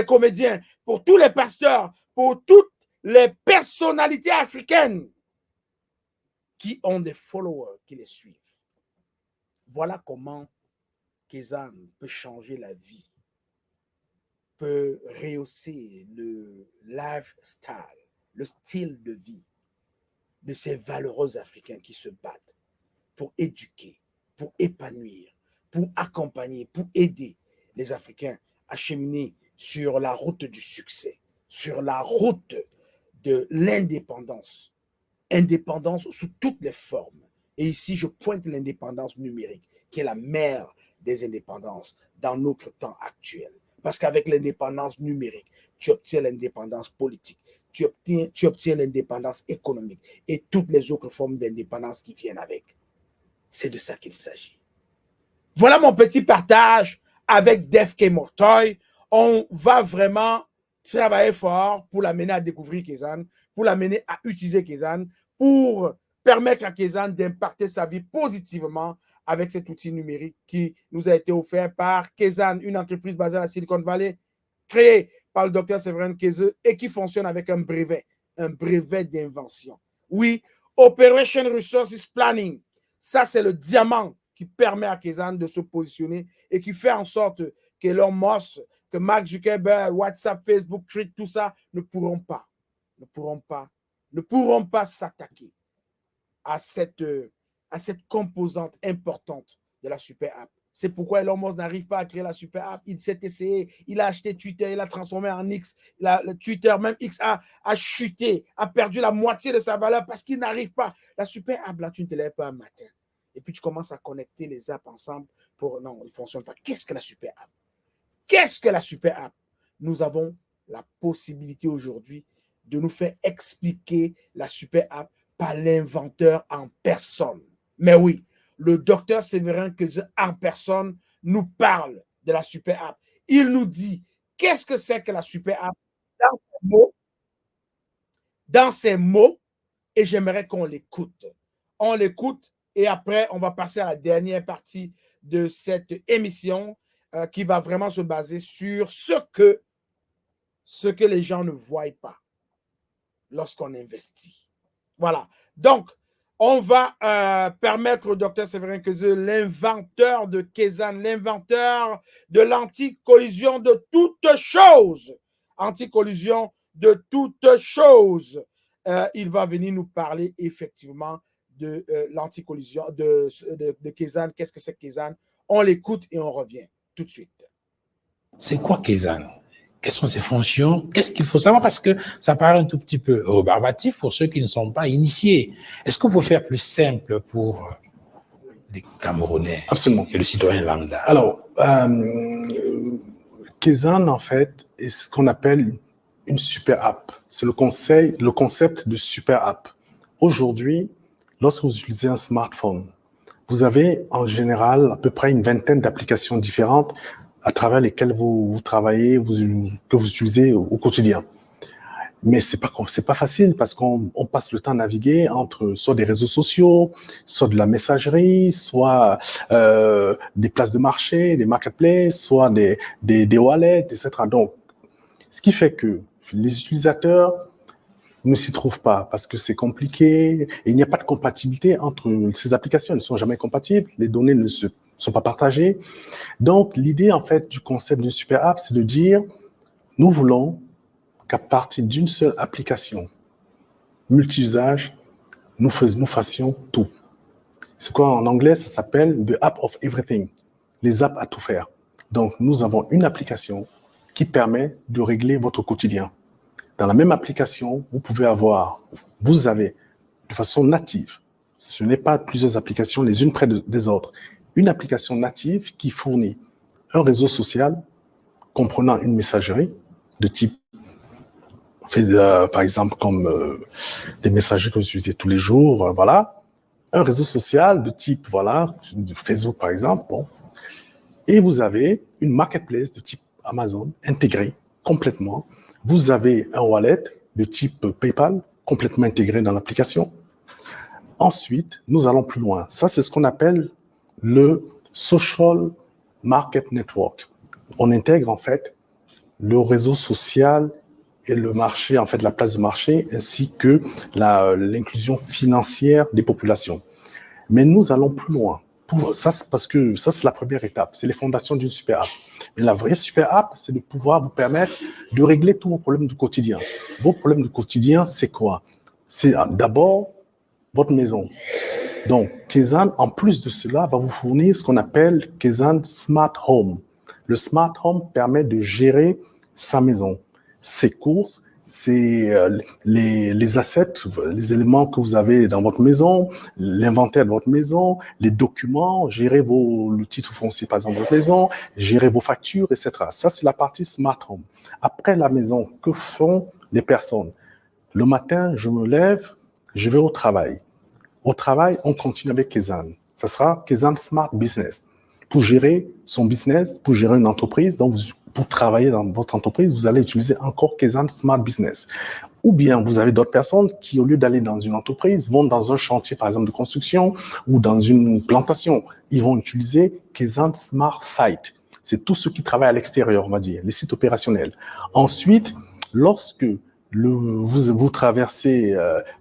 comédiens, pour tous les pasteurs, pour toutes les personnalités africaines qui ont des followers qui les suivent. Voilà comment Kezan peut changer la vie, peut rehausser le lifestyle, le style de vie de ces valeureux Africains qui se battent pour éduquer, pour épanouir, pour accompagner, pour aider les Africains à cheminer sur la route du succès, sur la route de l'indépendance. Indépendance sous toutes les formes. Et ici, je pointe l'indépendance numérique, qui est la mère des indépendances dans notre temps actuel. Parce qu'avec l'indépendance numérique, tu obtiens l'indépendance politique, tu obtiens l'indépendance économique et toutes les autres formes d'indépendance qui viennent avec. C'est de ça qu'il s'agit. Voilà mon petit partage avec Defke Mortoy. On va vraiment travailler fort pour l'amener à découvrir Kezan, pour l'amener à utiliser Kezan, pour permettre à Kezan d'impacter sa vie positivement avec cet outil numérique qui nous a été offert par Kezan, une entreprise basée à la Silicon Valley, créée par le Dr Séverin Keze et qui fonctionne avec un brevet d'invention. Oui, Operation Resources Planning. Ça, c'est le diamant qui permet à Kezan de se positionner et qui fait en sorte que Elon Musk, que Mark Zuckerberg, WhatsApp, Facebook, Twitter, tout ça ne pourront pas s'attaquer à cette composante importante de la Super App. C'est pourquoi Elon Musk n'arrive pas à créer la super app. Il s'est essayé, il a acheté Twitter, il a transformé en X. Le Twitter, même X, a chuté, a perdu la moitié de sa valeur parce qu'il n'arrive pas. La super app, là, tu ne te lèves pas un matin. Et puis tu commences à connecter les apps ensemble pour... Non, il ne fonctionne pas. Qu'est-ce que la super app? Qu'est-ce que la super app? Nous avons la possibilité aujourd'hui de nous faire expliquer la super app par l'inventeur en personne. Mais oui, le docteur Séverin Quezeux en personne nous parle de la super app. Il nous dit qu'est-ce que c'est que la super app dans ses mots, et j'aimerais qu'on l'écoute. On l'écoute et après, on va passer à la dernière partie de cette émission qui va vraiment se baser sur ce que les gens ne voient pas lorsqu'on investit. Voilà. Donc, on va permettre au docteur Séverin Quezeux, l'inventeur de Kezan, l'inventeur de l'anti-collision de toutes choses. Anti-collision de toutes choses. Il va venir nous parler effectivement de l'anti-collision de Kezan. Qu'est-ce que c'est Kezan? On l'écoute et on revient tout de suite. C'est quoi Kezan? Quelles sont ses fonctions? Qu'est-ce qu'il faut savoir? Parce que ça paraît un tout petit peu rébarbatif pour ceux qui ne sont pas initiés. Est-ce qu'on peut faire plus simple pour les Camerounais Absolument. Et le citoyen lambda? Alors, Kezan, en fait, est ce qu'on appelle une super app. C'est le concept de super app. Aujourd'hui, lorsque vous utilisez un smartphone, vous avez en général à peu près une vingtaine d'applications différentes à travers lesquelles vous travaillez, que vous utilisez au quotidien. Mais c'est pas facile parce qu'on passe le temps à naviguer entre soit des réseaux sociaux, soit de la messagerie, soit des places de marché, des marketplaces, soit des wallets, etc. Donc, ce qui fait que les utilisateurs ne s'y trouvent pas parce que c'est compliqué et il n'y a pas de compatibilité entre ces applications. Elles ne sont jamais compatibles, les données ne sont pas partagées. Donc, l'idée, en fait, du concept d'une super app, c'est de dire, nous voulons qu'à partir d'une seule application multi-usage, nous fassions tout. C'est quoi en anglais? Ça s'appelle the app of everything, les apps à tout faire. Donc, nous avons une application qui permet de régler votre quotidien. Dans la même application, vous avez de façon native, ce n'est pas plusieurs applications les unes près des autres, une application native qui fournit un réseau social comprenant une messagerie de type, par exemple, comme des messageries que vous utilisez tous les jours, voilà, un réseau social de type, voilà, Facebook par exemple, bon, et vous avez une marketplace de type Amazon intégrée complètement. Vous avez un wallet de type PayPal complètement intégré dans l'application. Ensuite, nous allons plus loin. Ça, c'est ce qu'on appelle le Social Market Network. On intègre en fait le réseau social et le marché, en fait la place de marché, ainsi que l'inclusion financière des populations. Mais nous allons plus loin. Parce que ça, c'est la première étape. C'est les fondations d'une super app. Mais la vraie super app, c'est de pouvoir vous permettre de régler tous vos problèmes du quotidien. Vos problèmes du quotidien, c'est quoi? C'est d'abord votre maison. Donc, Kezan, en plus de cela, va vous fournir ce qu'on appelle Kezan Smart Home. Le Smart Home permet de gérer sa maison, ses courses, c'est les assets, les éléments que vous avez dans votre maison, l'inventaire de votre maison, les documents, gérer le titre foncier par exemple de votre maison, gérer vos factures, etc. Ça, c'est la partie Smart Home. Après la maison, que font les personnes? Le matin, je me lève, je vais au travail. Au travail, on continue avec Kezan. Ça sera Kezan Smart Business. Pour gérer son business, pour gérer une entreprise, donc pour travailler dans votre entreprise, vous allez utiliser encore Kezan Smart Business. Ou bien vous avez d'autres personnes qui, au lieu d'aller dans une entreprise, vont dans un chantier, par exemple, de construction ou dans une plantation. Ils vont utiliser Kezan Smart Site. C'est tous ceux qui travaillent à l'extérieur, on va dire, les sites opérationnels. Ensuite, lorsque vous traversez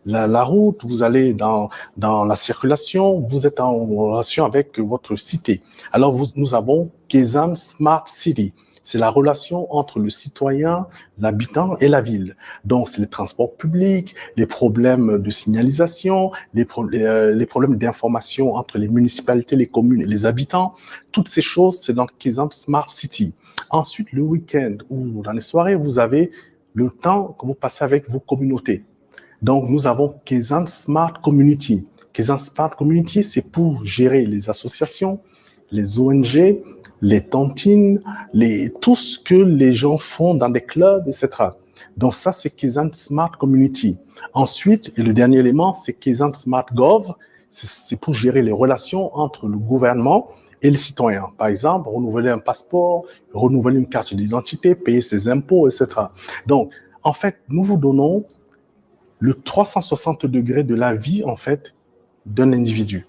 la route, vous allez dans la circulation, vous êtes en relation avec votre cité. Alors, nous avons Kezan Smart City. C'est la relation entre le citoyen, l'habitant et la ville. Donc, c'est les transports publics, les problèmes de signalisation, les problèmes d'information entre les municipalités, les communes et les habitants. Toutes ces choses, c'est dans Kezan Smart City. Ensuite, le week-end ou dans les soirées, vous avez le temps que vous passez avec vos communautés. Donc, nous avons Kezan Smart Community. Kezan Smart Community, c'est pour gérer les associations, les ONG, les tontines, tout ce que les gens font dans des clubs, etc. Donc ça, c'est Kezan Smart Community. Ensuite, et le dernier élément, c'est Kezan Smart Gov. C'est pour gérer les relations entre le gouvernement et les citoyens. Par exemple, renouveler un passeport, renouveler une carte d'identité, payer ses impôts, etc. Donc, en fait, nous vous donnons le 360 degrés de la vie, en fait, d'un individu.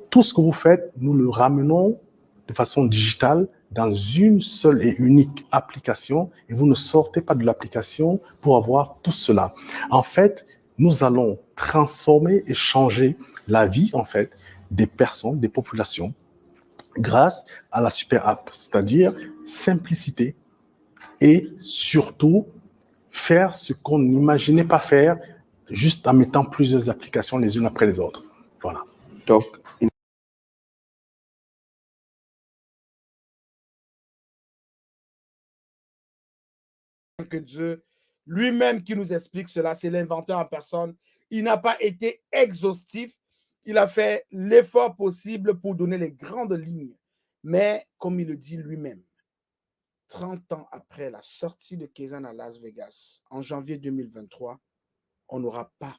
Tout ce que vous faites, nous le ramenons de façon digitale dans une seule et unique application et vous ne sortez pas de l'application pour avoir tout cela. En fait, nous allons transformer et changer la vie, en fait, des personnes, des populations grâce à la super app, c'est-à-dire simplicité et surtout faire ce qu'on n'imaginait pas faire juste en mettant plusieurs applications les unes après les autres. Voilà. Donc, que Dieu lui-même qui nous explique cela, c'est l'inventeur en personne. Il n'a pas été exhaustif, il a fait l'effort possible pour donner les grandes lignes. Mais comme il le dit lui-même, 30 ans après la sortie de Kezan à Las Vegas, en janvier 2023, on n'aura pas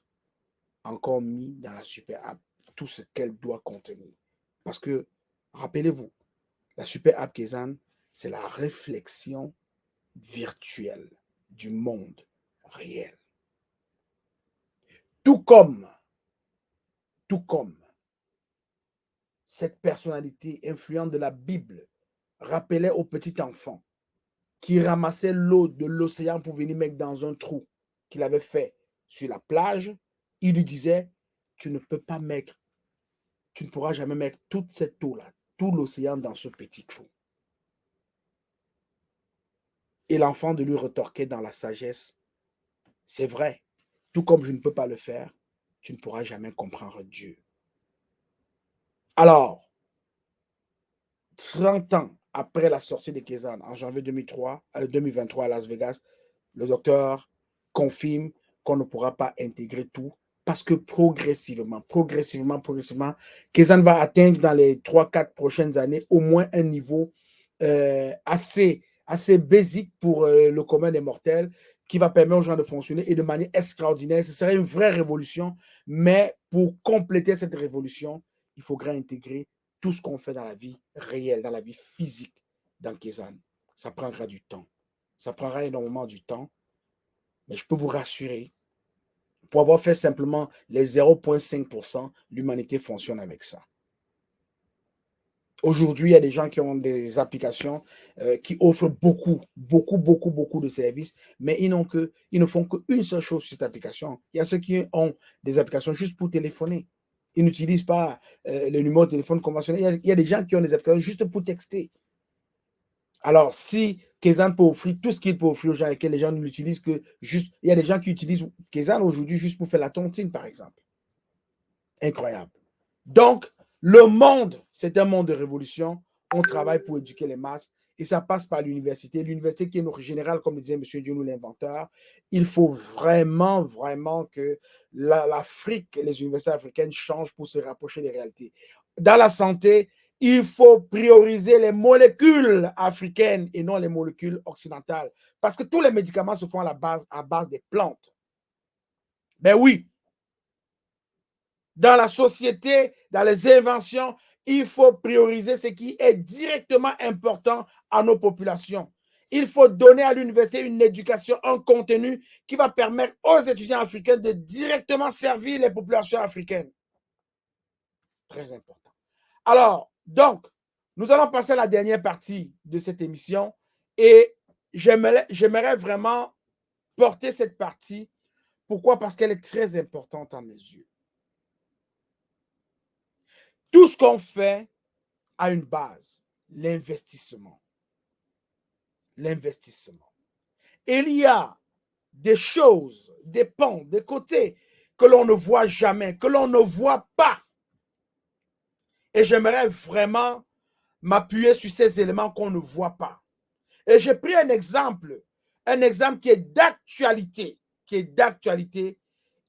encore mis dans la super app tout ce qu'elle doit contenir. Parce que, rappelez-vous, la super app Kezan, c'est la réflexion virtuelle du monde réel. Tout comme cette personnalité influente de la Bible rappelait au petit enfant qui ramassait l'eau de l'océan pour venir mettre dans un trou qu'il avait fait sur la plage, il lui disait, tu ne pourras jamais mettre toute cette eau-là, tout l'océan dans ce petit trou. Et l'enfant de lui retorquait dans la sagesse, c'est vrai, tout comme je ne peux pas le faire, tu ne pourras jamais comprendre Dieu. Alors, 30 ans après la sortie de Kezan, en janvier 2023 à Las Vegas, le docteur confirme qu'on ne pourra pas intégrer tout parce que progressivement, Kezan va atteindre dans les 3-4 prochaines années au moins un niveau assez basique pour le commun des mortels qui va permettre aux gens de fonctionner et de manière extraordinaire. Ce serait une vraie révolution, mais pour compléter cette révolution, il faudra intégrer tout ce qu'on fait dans la vie réelle, dans la vie physique dans Kezan. Ça prendra du temps. Ça prendra énormément du temps. Mais je peux vous rassurer, pour avoir fait simplement les 0,5%, l'humanité fonctionne avec ça. Aujourd'hui, il y a des gens qui ont des applications qui offrent beaucoup de services, mais ils ne font qu'une seule chose sur cette application. Il y a ceux qui ont des applications juste pour téléphoner. Ils n'utilisent pas le numéro de téléphone conventionnel. Il y a des gens qui ont des applications juste pour texter. Alors, si Kezan peut offrir tout ce qu'il peut offrir aux gens et que les gens ne l'utilisent que juste... Il y a des gens qui utilisent Kezan aujourd'hui juste pour faire la tontine, par exemple. Incroyable. Donc, le monde, c'est un monde de révolution. On travaille pour éduquer les masses et ça passe par l'université. L'université qui est notre générale, comme le disait M. Dionou, l'inventeur. Il faut vraiment que l'Afrique, les universités africaines changent pour se rapprocher des réalités. Dans la santé, il faut prioriser les molécules africaines et non les molécules occidentales. Parce que tous les médicaments se font à base des plantes. Ben oui. Dans la société, dans les inventions, il faut prioriser ce qui est directement important à nos populations. Il faut donner à l'université une éducation, un contenu qui va permettre aux étudiants africains de directement servir les populations africaines. Très important. Alors, donc, nous allons passer à la dernière partie de cette émission et j'aimerais vraiment porter cette partie. Pourquoi? Parce qu'elle est très importante à mes yeux. Tout ce qu'on fait a une base, l'investissement. l'investissement. Il y a des choses, des pans, des côtés que l'on ne voit jamais, que l'on ne voit pas. Et j'aimerais vraiment m'appuyer sur ces éléments qu'on ne voit pas. Et j'ai pris un exemple qui est d'actualité,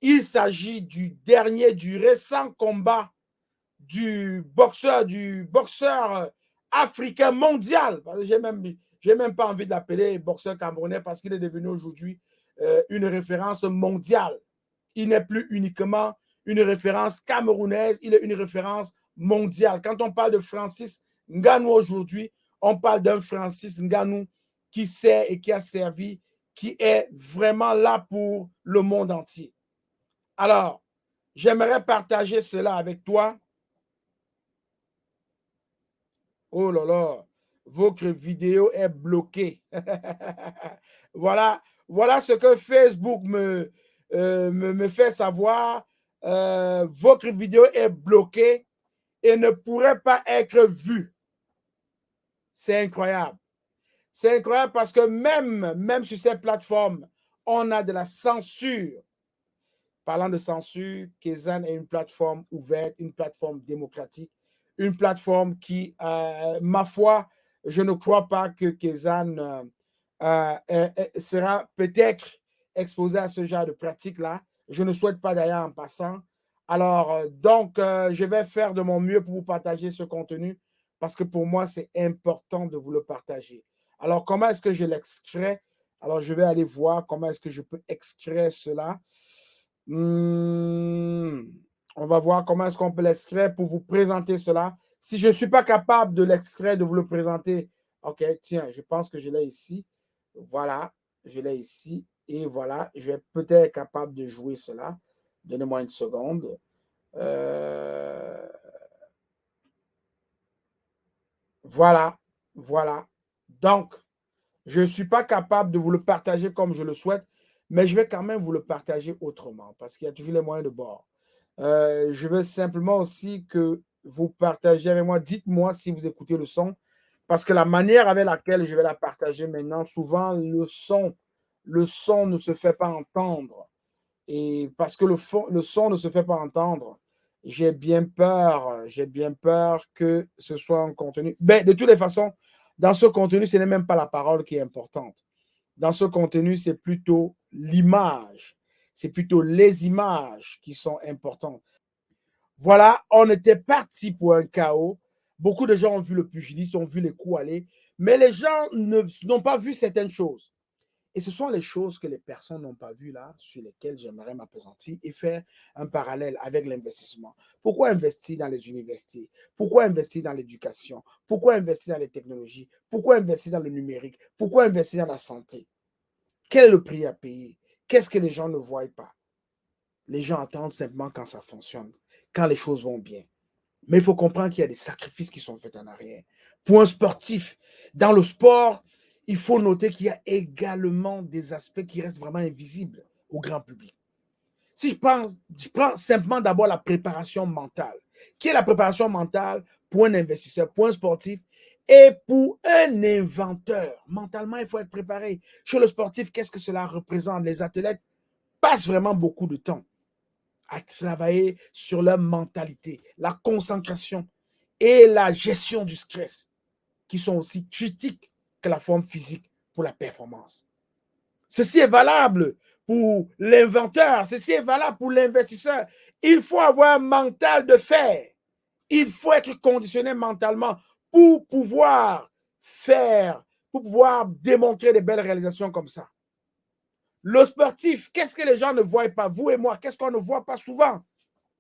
Il s'agit du récent combat du boxeur africain mondial. J'ai même pas envie de l'appeler boxeur camerounais parce qu'il est devenu aujourd'hui une référence mondiale. Il n'est plus uniquement une référence camerounaise, il est une référence mondiale. Quand on parle de Francis Ngannou aujourd'hui, on parle d'un Francis Ngannou qui sait et qui a servi, qui est vraiment là pour le monde entier. Alors, j'aimerais partager cela avec toi. Oh là là, votre vidéo est bloquée. Voilà ce que Facebook me fait savoir. Votre vidéo est bloquée et ne pourrait pas être vue. C'est incroyable. C'est incroyable parce que même sur ces plateformes, on a de la censure. Parlant de censure, Kezan est une plateforme ouverte, une plateforme démocratique, une plateforme qui, ma foi, je ne crois pas que Kezan sera peut-être exposé à ce genre de pratique-là. Je ne souhaite pas d'ailleurs en passant. Alors, donc, je vais faire de mon mieux pour vous partager ce contenu parce que pour moi, c'est important de vous le partager. Alors, comment est-ce que je l'extrais? Alors, je vais aller voir comment est-ce que je peux extraire cela. On va voir comment est-ce qu'on peut l'extraire pour vous présenter cela. Si je ne suis pas capable de l'extraire, de vous le présenter, ok, tiens, je pense que je l'ai ici. Voilà, je l'ai ici. Et voilà, je vais peut-être être capable de jouer cela. Donnez-moi une seconde. Voilà. Donc, je ne suis pas capable de vous le partager comme je le souhaite, mais je vais quand même vous le partager autrement parce qu'il y a toujours les moyens de bord. Je veux simplement aussi que vous partagiez avec moi. Dites-moi si vous écoutez le son parce que la manière avec laquelle je vais la partager maintenant, souvent, le son ne se fait pas entendre. Et parce que le son ne se fait pas entendre, j'ai bien peur que ce soit un contenu. Ben, de toutes les façons, dans ce contenu, ce n'est même pas la parole qui est importante. Dans ce contenu, c'est plutôt l'image. C'est plutôt les images qui sont importantes. Voilà, on était parti pour un chaos. Beaucoup de gens ont vu le pugiliste, ont vu les coups aller, mais les gens n'ont pas vu certaines choses. Et ce sont les choses que les personnes n'ont pas vues là, sur lesquelles j'aimerais m'appesantir et faire un parallèle avec l'investissement. Pourquoi investir dans les universités? Pourquoi investir dans l'éducation? Pourquoi investir dans les technologies? Pourquoi investir dans le numérique? Pourquoi investir dans la santé? Quel est le prix à payer? Qu'est-ce que les gens ne voient pas? Les gens attendent simplement quand ça fonctionne, quand les choses vont bien. Mais il faut comprendre qu'il y a des sacrifices qui sont faits en arrière. Pour un sportif, dans le sport, il faut noter qu'il y a également des aspects qui restent vraiment invisibles au grand public. Si je prends simplement d'abord la préparation mentale. Qui est la préparation mentale pour un investisseur, pour un sportif et pour un inventeur? Mentalement, il faut être préparé. Chez le sportif, qu'est-ce que cela représente? Les athlètes passent vraiment beaucoup de temps à travailler sur leur mentalité, la concentration et la gestion du stress, qui sont aussi critiques que la forme physique pour la performance. Ceci est valable pour l'inventeur, ceci est valable pour l'investisseur. Il faut avoir un mental de fer. Il faut être conditionné mentalement pour pouvoir démontrer des belles réalisations comme ça. Le sportif, qu'est-ce que les gens ne voient pas? Vous et moi, qu'est-ce qu'on ne voit pas souvent?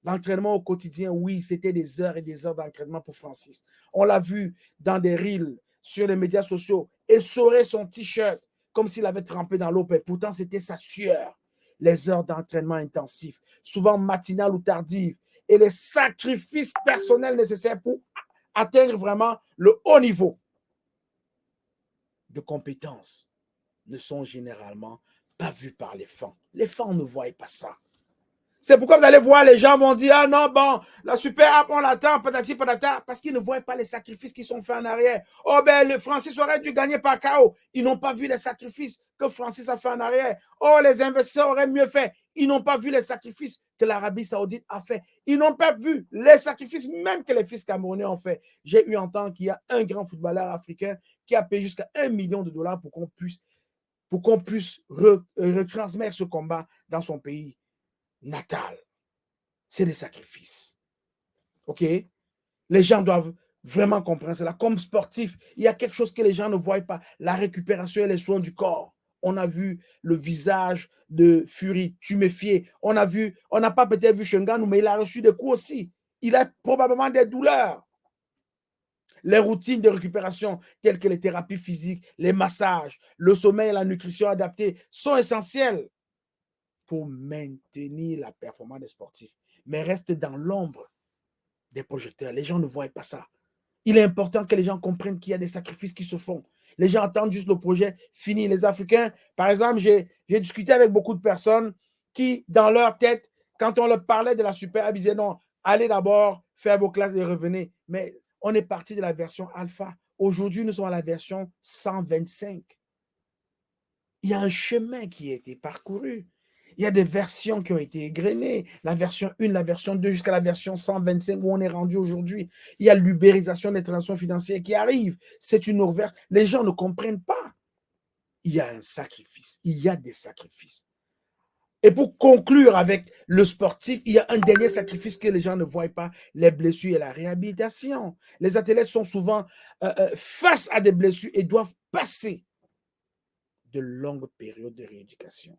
L'entraînement au quotidien, oui, c'était des heures et des heures d'entraînement pour Francis. On l'a vu dans des reels, sur les médias sociaux, essorer son t-shirt comme s'il avait trempé dans l'eau, et pourtant c'était sa sueur. Les heures d'entraînement intensif, souvent matinales ou tardives, et les sacrifices personnels nécessaires pour atteindre vraiment le haut niveau de compétences ne sont généralement pas vus par les fans. Les fans ne voient pas ça. C'est pourquoi vous allez voir, les gens vont dire, ah non, bon, la Super App, on l'attend, patati patata, parce qu'ils ne voient pas les sacrifices qui sont faits en arrière. Oh ben, le Francis aurait dû gagner par KO. Ils n'ont pas vu les sacrifices que Francis a fait en arrière. Oh, les investisseurs auraient mieux fait. Ils n'ont pas vu les sacrifices que l'Arabie Saoudite a fait. Ils n'ont pas vu les sacrifices même que les fils camerounais ont fait. J'ai eu entendre qu'il y a un grand footballeur africain qui a payé jusqu'à $1 million pour qu'on puisse retransmettre ce combat dans son pays natal. C'est des sacrifices. OK? Les gens doivent vraiment comprendre cela. Comme sportif, il y a quelque chose que les gens ne voient pas. La récupération et les soins du corps. On a vu le visage de Fury tuméfié. On n'a pas peut-être vu Shenganou, mais il a reçu des coups aussi. Il a probablement des douleurs. Les routines de récupération, telles que les thérapies physiques, les massages, le sommeil et la nutrition adaptée sont essentiels pour maintenir la performance des sportifs, mais reste dans l'ombre des projecteurs. Les gens ne voient pas ça. Il est important que les gens comprennent qu'il y a des sacrifices qui se font. Les gens attendent juste le projet fini. Les Africains, par exemple, j'ai discuté avec beaucoup de personnes qui, dans leur tête, quand on leur parlait de la Super App, ils disaient non, allez d'abord faire vos classes et revenez. Mais on est parti de la version alpha. Aujourd'hui, nous sommes à la version 125. Il y a un chemin qui a été parcouru. Il y a des versions qui ont été égrenées. La version 1, la version 2, jusqu'à la version 125 où on est rendu aujourd'hui. Il y a l'ubérisation des transactions financières qui arrive. C'est une autre version. Les gens ne comprennent pas. Il y a un sacrifice. Il y a des sacrifices. Et pour conclure avec le sportif, il y a un dernier sacrifice que les gens ne voient pas, les blessures et la réhabilitation. Les athlètes sont souvent face à des blessures et doivent passer de longues périodes de rééducation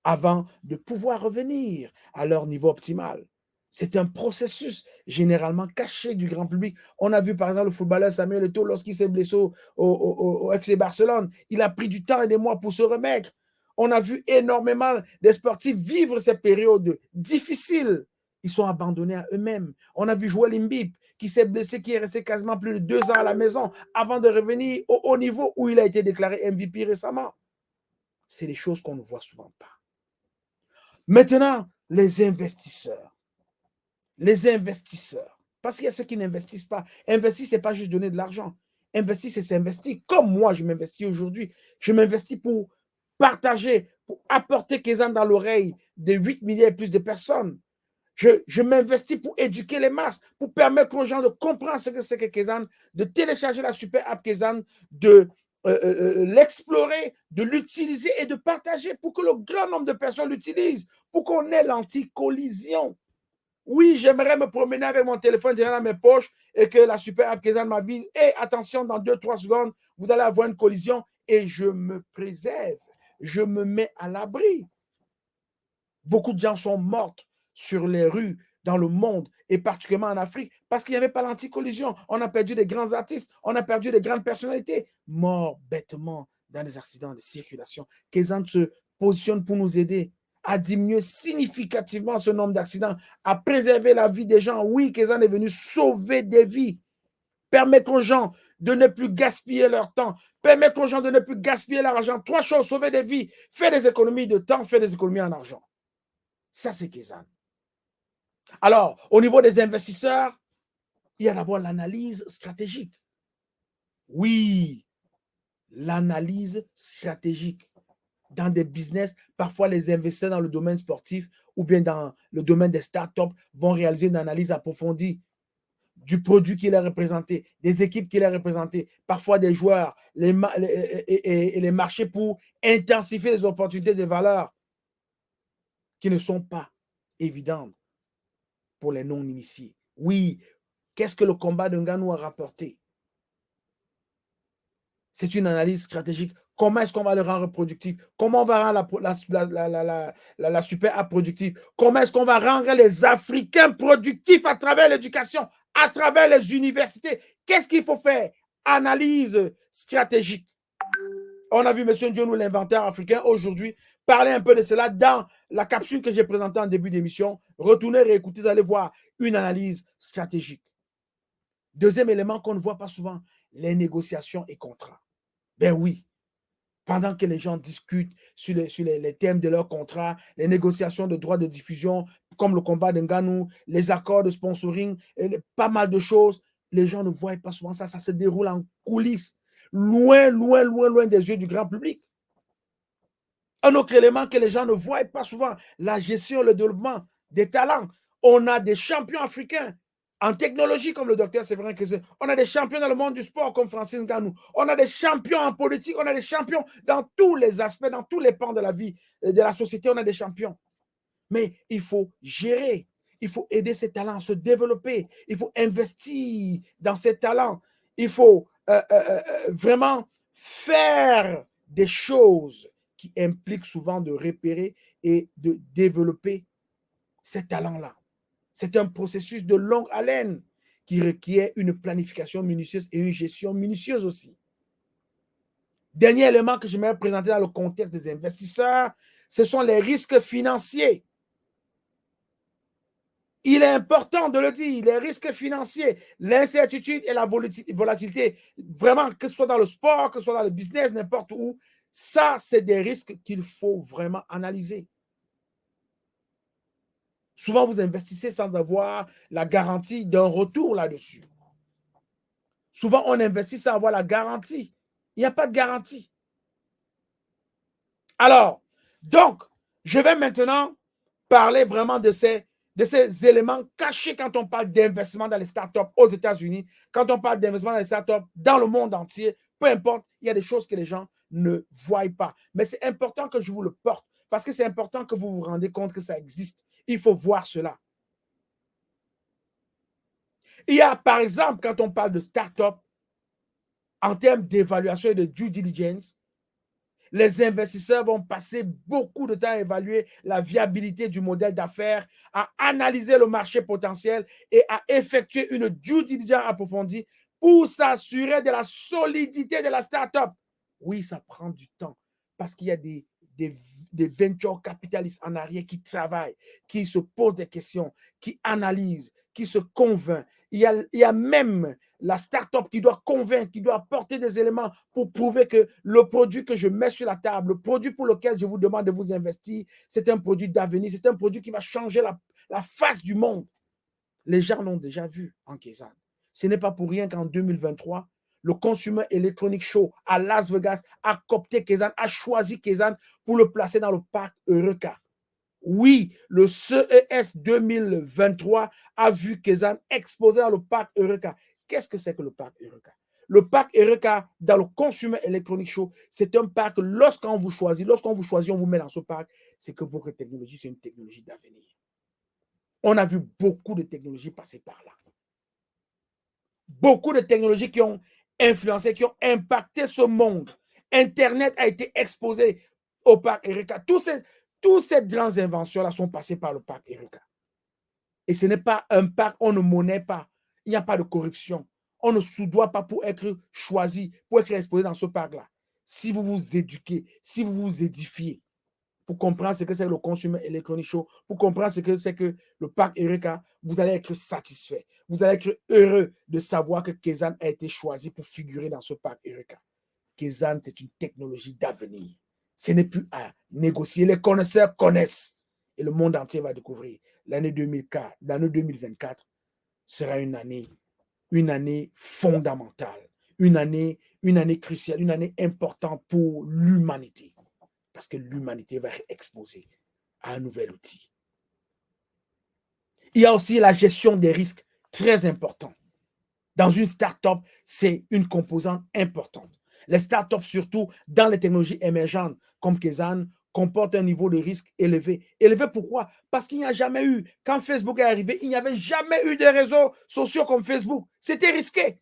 avant de pouvoir revenir à leur niveau optimal. C'est un processus généralement caché du grand public. On a vu par exemple le footballeur Samuel Eto'o lorsqu'il s'est blessé au FC Barcelone. Il a pris du temps et des mois pour se remettre. On a vu énormément de sportifs vivre ces périodes difficiles. Ils sont abandonnés à eux-mêmes. On a vu Joel Embiid qui s'est blessé, qui est resté quasiment plus de 2 ans à la maison avant de revenir au haut niveau où il a été déclaré MVP récemment. C'est des choses qu'on ne voit souvent pas. Maintenant, les investisseurs. Les investisseurs. Parce qu'il y a ceux qui n'investissent pas. Investir, ce n'est pas juste donner de l'argent. Investir, c'est s'investir. Comme moi, je m'investis aujourd'hui. Je m'investis pour partager, pour apporter Kezan dans l'oreille de 8 millions et plus de personnes. Je m'investis pour éduquer les masses, pour permettre aux gens de comprendre ce que c'est que Kezan, de télécharger la Super App Kezan, de l'explorer, de l'utiliser et de partager pour que le grand nombre de personnes l'utilisent, pour qu'on ait l'anti-collision. Oui, j'aimerais me promener avec mon téléphone derrière dans mes poches et que la Super App Kezan m'avise. Et attention, dans 2-3 secondes, vous allez avoir une collision et je me préserve. Je me mets à l'abri. Beaucoup de gens sont morts sur les rues dans le monde et particulièrement en Afrique parce qu'il n'y avait pas l'anti-collision. On a perdu des grands artistes, on a perdu des grandes personnalités morts bêtement dans des accidents de circulation. Kezan se positionne pour nous aider à diminuer significativement ce nombre d'accidents, à préserver la vie des gens. Oui, Kezan est venu sauver des vies, permettre aux gens de ne plus gaspiller leur temps, permettre aux gens de ne plus gaspiller leur argent. 3 choses, sauver des vies, faire des économies de temps, faire des économies en argent. Ça, c'est Kezan. Alors, au niveau des investisseurs, il y a d'abord l'analyse stratégique. Oui, l'analyse stratégique. Dans des business, parfois les investisseurs dans le domaine sportif ou bien dans le domaine des startups vont réaliser une analyse approfondie du produit qu'il a représenté, des équipes qu'il a représentées, parfois des joueurs, et les marchés pour intensifier les opportunités de valeurs qui ne sont pas évidentes pour les non-initiés. Oui, qu'est-ce que le combat de Ngannou a rapporté? C'est une analyse stratégique. Comment est-ce qu'on va le rendre productif? Comment on va rendre la Super App productive? Comment est-ce qu'on va rendre les Africains productifs à travers l'éducation, à travers les universités? Qu'est-ce qu'il faut faire? Analyse stratégique. On a vu M. Ndionou, l'inventeur africain, aujourd'hui, parler un peu de cela dans la capsule que j'ai présentée en début d'émission. Retournez, réécoutez, vous allez voir une analyse stratégique. Deuxième élément qu'on ne voit pas souvent, les négociations et contrats. Ben oui, pendant que les gens discutent sur les thèmes de leur contrat, les négociations de droits de diffusion, comme le combat de Ngannou, les accords de sponsoring, pas mal de choses, les gens ne voient pas souvent ça, ça se déroule en coulisses, loin, loin, loin, loin des yeux du grand public. Un autre élément que les gens ne voient pas souvent, la gestion, le développement des talents. On a des champions africains en technologie comme le docteur Séverin Kézé. On a des champions dans le monde du sport comme Francis Ngannou. On a des champions en politique. On a des champions dans tous les aspects, dans tous les pans de la vie, de la société. On a des champions. Mais il faut gérer. Il faut aider ces talents à se développer. Il faut investir dans ces talents. Il faut vraiment faire des choses qui impliquent souvent de repérer et de développer ces talents-là. C'est un processus de longue haleine qui requiert une planification minutieuse et une gestion minutieuse aussi. Dernier élément que j'aimerais présenter dans le contexte des investisseurs, ce sont les risques financiers. Il est important de le dire, les risques financiers, l'incertitude et la volatilité, vraiment, que ce soit dans le sport, que ce soit dans le business, n'importe où, ça, c'est des risques qu'il faut vraiment analyser. Souvent, vous investissez sans avoir la garantie d'un retour là-dessus. Souvent, on investit sans avoir la garantie. Il n'y a pas de garantie. Alors, donc, je vais maintenant parler vraiment de ces éléments cachés quand on parle d'investissement dans les startups aux États-Unis, quand on parle d'investissement dans les startups dans le monde entier, peu importe, il y a des choses que les gens ne voient pas. Mais c'est important que je vous le porte parce que c'est important que vous vous rendez compte que ça existe. Il faut voir cela. Il y a, par exemple, quand on parle de start-up, en termes d'évaluation et de due diligence, les investisseurs vont passer beaucoup de temps à évaluer la viabilité du modèle d'affaires, à analyser le marché potentiel et à effectuer une due diligence approfondie pour s'assurer de la solidité de la start-up. Oui, ça prend du temps parce qu'il y a des venture capitalistes en arrière qui travaillent, qui se posent des questions, qui analysent, qui se convainquent. Il y a même la start-up qui doit convaincre, qui doit apporter des éléments pour prouver que le produit que je mets sur la table, le produit pour lequel je vous demande de vous investir, c'est un produit d'avenir, c'est un produit qui va changer la face du monde. Les gens l'ont déjà vu en Kezan. Ce n'est pas pour rien qu'en 2023, le Consumer Electronics Show à Las Vegas a coopté Kezan, a choisi Kezan pour le placer dans le parc Eureka. Oui, le CES 2023 a vu Kezan exposé dans le parc Eureka. Qu'est-ce que c'est que le parc Eureka? Le parc Eureka, dans le Consumer Electronics Show, c'est un parc, lorsqu'on vous choisit, on vous met dans ce parc, c'est que votre technologie, c'est une technologie d'avenir. On a vu beaucoup de technologies passer par là. Beaucoup de technologies qui ont influencé, qui ont impacté ce monde. Internet a été exposé au parc Eureka. Toutes ces grandes inventions-là sont passées par le parc Eureka. Et ce n'est pas un parc, on ne monnaie pas. Il n'y a pas de corruption. On ne soudoie pas pour être choisi, pour être exposé dans ce parc-là. Si vous vous éduquez, si vous vous édifiez, pour comprendre ce que c'est le Consumer Electronics Show, pour comprendre ce que c'est que le parc Eureka, vous allez être satisfait. Vous allez être heureux de savoir que Kezan a été choisi pour figurer dans ce parc Eureka. Kezan, c'est une technologie d'avenir. Ce n'est plus à négocier. Les connaisseurs connaissent. Et le monde entier va découvrir. L'année 2024 sera une année fondamentale, une année cruciale, une année importante pour l'humanité. Parce que l'humanité va être exposée à un nouvel outil. Il y a aussi la gestion des risques, très important. Dans une start-up, c'est une composante importante. Les start-up, surtout dans les technologies émergentes comme Kezan, comportent un niveau de risque élevé. Élevé pourquoi? Parce qu'il n'y a jamais eu, quand Facebook est arrivé, il n'y avait jamais eu de réseaux sociaux comme Facebook. C'était risqué.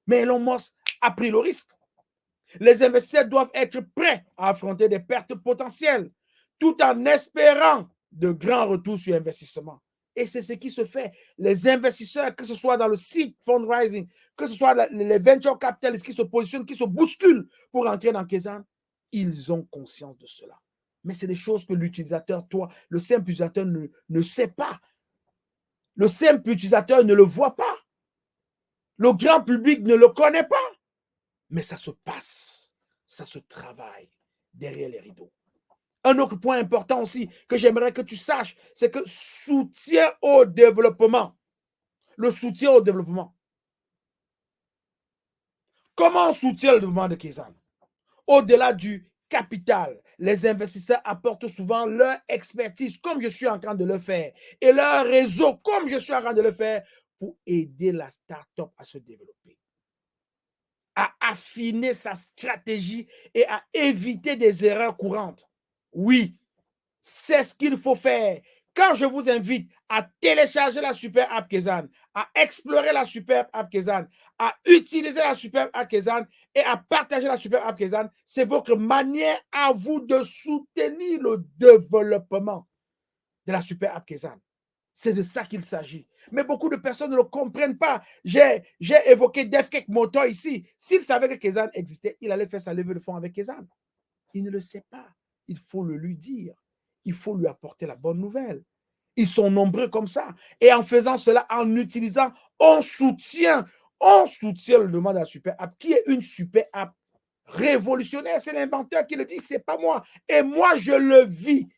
Mais Elon Musk a pris le risque. Les investisseurs doivent être prêts à affronter des pertes potentielles tout en espérant de grands retours sur investissement. Et c'est ce qui se fait. Les investisseurs, que ce soit dans le seed fundraising, que ce soit les venture capitalistes qui se positionnent, qui se bousculent pour entrer dans Kezan, ils ont conscience de cela. Mais c'est des choses que l'utilisateur, le simple utilisateur ne sait pas. Le simple utilisateur ne le voit pas. Le grand public ne le connaît pas. Mais ça se passe. ça se travaille derrière les rideaux. Un autre point important aussi que j'aimerais que tu saches, c'est que soutien au développement. Le soutien au développement. Comment on soutient le développement de Kezan? Au-delà du capital, les investisseurs apportent souvent leur expertise, comme je suis en train de le faire, et leur réseau, comme je suis en train de le faire, pour aider la start-up à se développer, à affiner sa stratégie et à éviter des erreurs courantes. Oui, c'est ce qu'il faut faire. Quand je vous invite à télécharger la super app Kezan, à explorer la super app Kezan, à utiliser la super app Kezan et à partager la super app Kezan, c'est votre manière à vous de soutenir le développement de la super app Kezan. C'est de ça qu'il s'agit. Mais beaucoup de personnes ne le comprennent pas. J'ai évoqué Defkek Motor ici. S'il savait que Kezan existait, il allait faire sa levée de fonds avec Kezan. Il ne le sait pas. Il faut le lui dire. Il faut lui apporter la bonne nouvelle. Ils sont nombreux comme ça. Et en faisant cela, en utilisant, on soutient le demande de la super app, qui est une super app révolutionnaire. C'est l'inventeur qui le dit, c'est pas moi. Et moi, je le vis.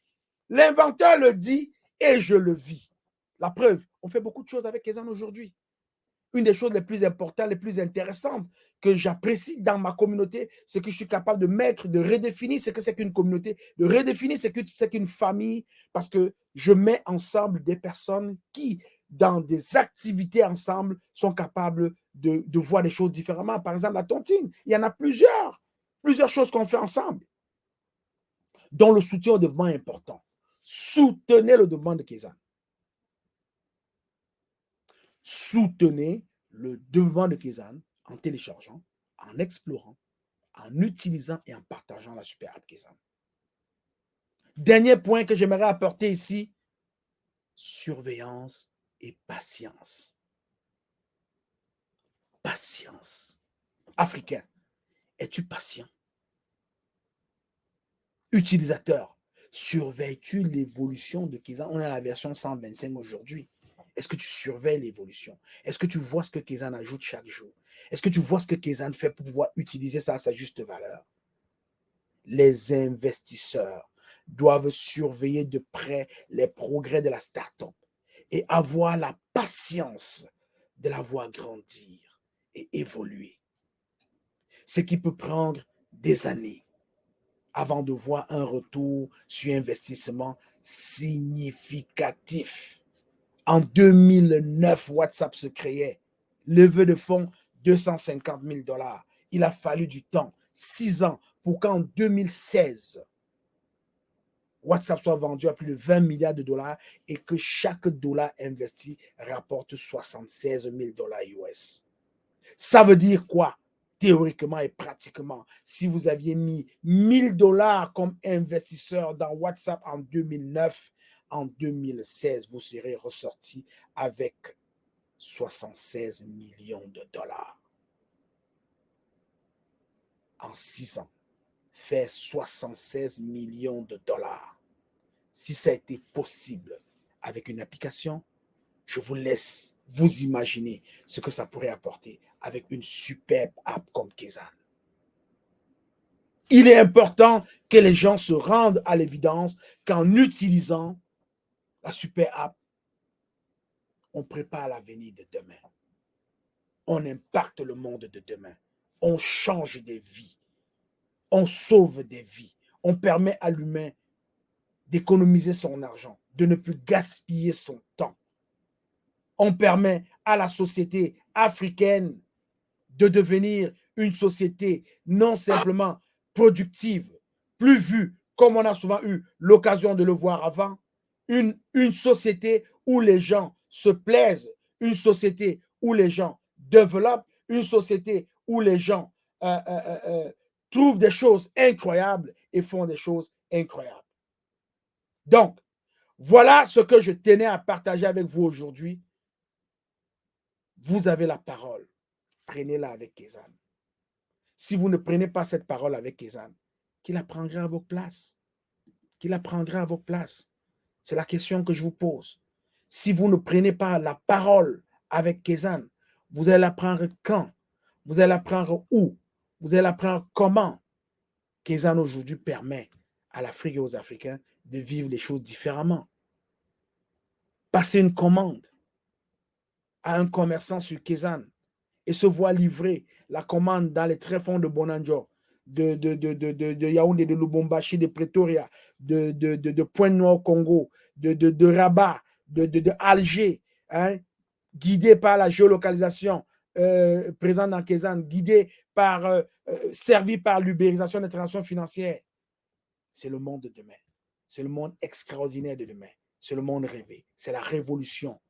L'inventeur le dit et je le vis. La preuve, on fait beaucoup de choses avec Kezan aujourd'hui. Une des choses les plus importantes, les plus intéressantes que j'apprécie dans ma communauté, c'est que je suis capable de mettre, de redéfinir ce que c'est qu'une communauté, de redéfinir ce que c'est qu'une famille, parce que je mets ensemble des personnes qui, dans des activités ensemble, sont capables de voir les choses différemment. Par exemple, la tontine, il y en a plusieurs choses qu'on fait ensemble, dont le soutien au développement est important. Soutenez le développement de Kezan. Soutenez le développement de Kezan en téléchargeant, en explorant, en utilisant et en partageant la super app Kezan. Dernier point que j'aimerais apporter ici, surveillance et patience. Patience. Africain, es-tu patient? Utilisateur, surveilles-tu l'évolution de Kezan? On est à la version 125 aujourd'hui. Est-ce que tu surveilles l'évolution? Est-ce que tu vois ce que Kezan ajoute chaque jour? Est-ce que tu vois ce que Kezan fait pour pouvoir utiliser ça à sa juste valeur? Les investisseurs doivent surveiller de près les progrès de la start-up et avoir la patience de la voir grandir et évoluer. Ce qui peut prendre des années avant de voir un retour sur investissement significatif. En 2009, WhatsApp se créait. Levée de fonds, 250 000 $. Il a fallu du temps, 6 ans, pour qu'en 2016, WhatsApp soit vendu à plus de 20 milliards de dollars et que chaque dollar investi rapporte 76 000 $ US. Ça veut dire quoi? Théoriquement et pratiquement, si vous aviez mis 1000 $ comme investisseur dans WhatsApp en 2009, en 2016, vous serez ressorti avec 76 millions de dollars. En 6 ans, faire 76 millions de dollars. Si ça a été possible avec une application, je vous laisse vous imaginer ce que ça pourrait apporter avec une superbe app comme Kezan. Il est important que les gens se rendent à l'évidence qu'en utilisant la super app, on prépare l'avenir de demain. On impacte le monde de demain. On change des vies. On sauve des vies. On permet à l'humain d'économiser son argent, de ne plus gaspiller son temps. On permet à la société africaine de devenir une société non simplement productive, plus vue, comme on a souvent eu l'occasion de le voir avant, une société où les gens se plaisent, une société où les gens développent, une société où les gens trouvent des choses incroyables et font des choses incroyables. Donc, voilà ce que je tenais à partager avec vous aujourd'hui. Vous avez la parole. Prenez-la avec Kezan. Si vous ne prenez pas cette parole avec Kezan, qui la prendra à votre place? Qui la prendra à votre place? C'est la question que je vous pose. Si vous ne prenez pas la parole avec Kezan, vous allez la prendre quand? Vous allez la prendre où? Vous allez la prendre comment? Kezan aujourd'hui permet à l'Afrique et aux Africains de vivre les choses différemment. Passer une commande à un commerçant sur Kezan et se voir livrer la commande dans les tréfonds de Bonanjo, de Yaoundé, de Lubumbashi, de Pretoria, de Pointe-Noire au Congo, de Rabat, de Alger, hein, guidé par la géolocalisation présente dans Kezan, guidé par, servi par l'ubérisation des transactions financières. C'est le monde de demain. C'est le monde extraordinaire de demain. C'est le monde rêvé. C'est la révolution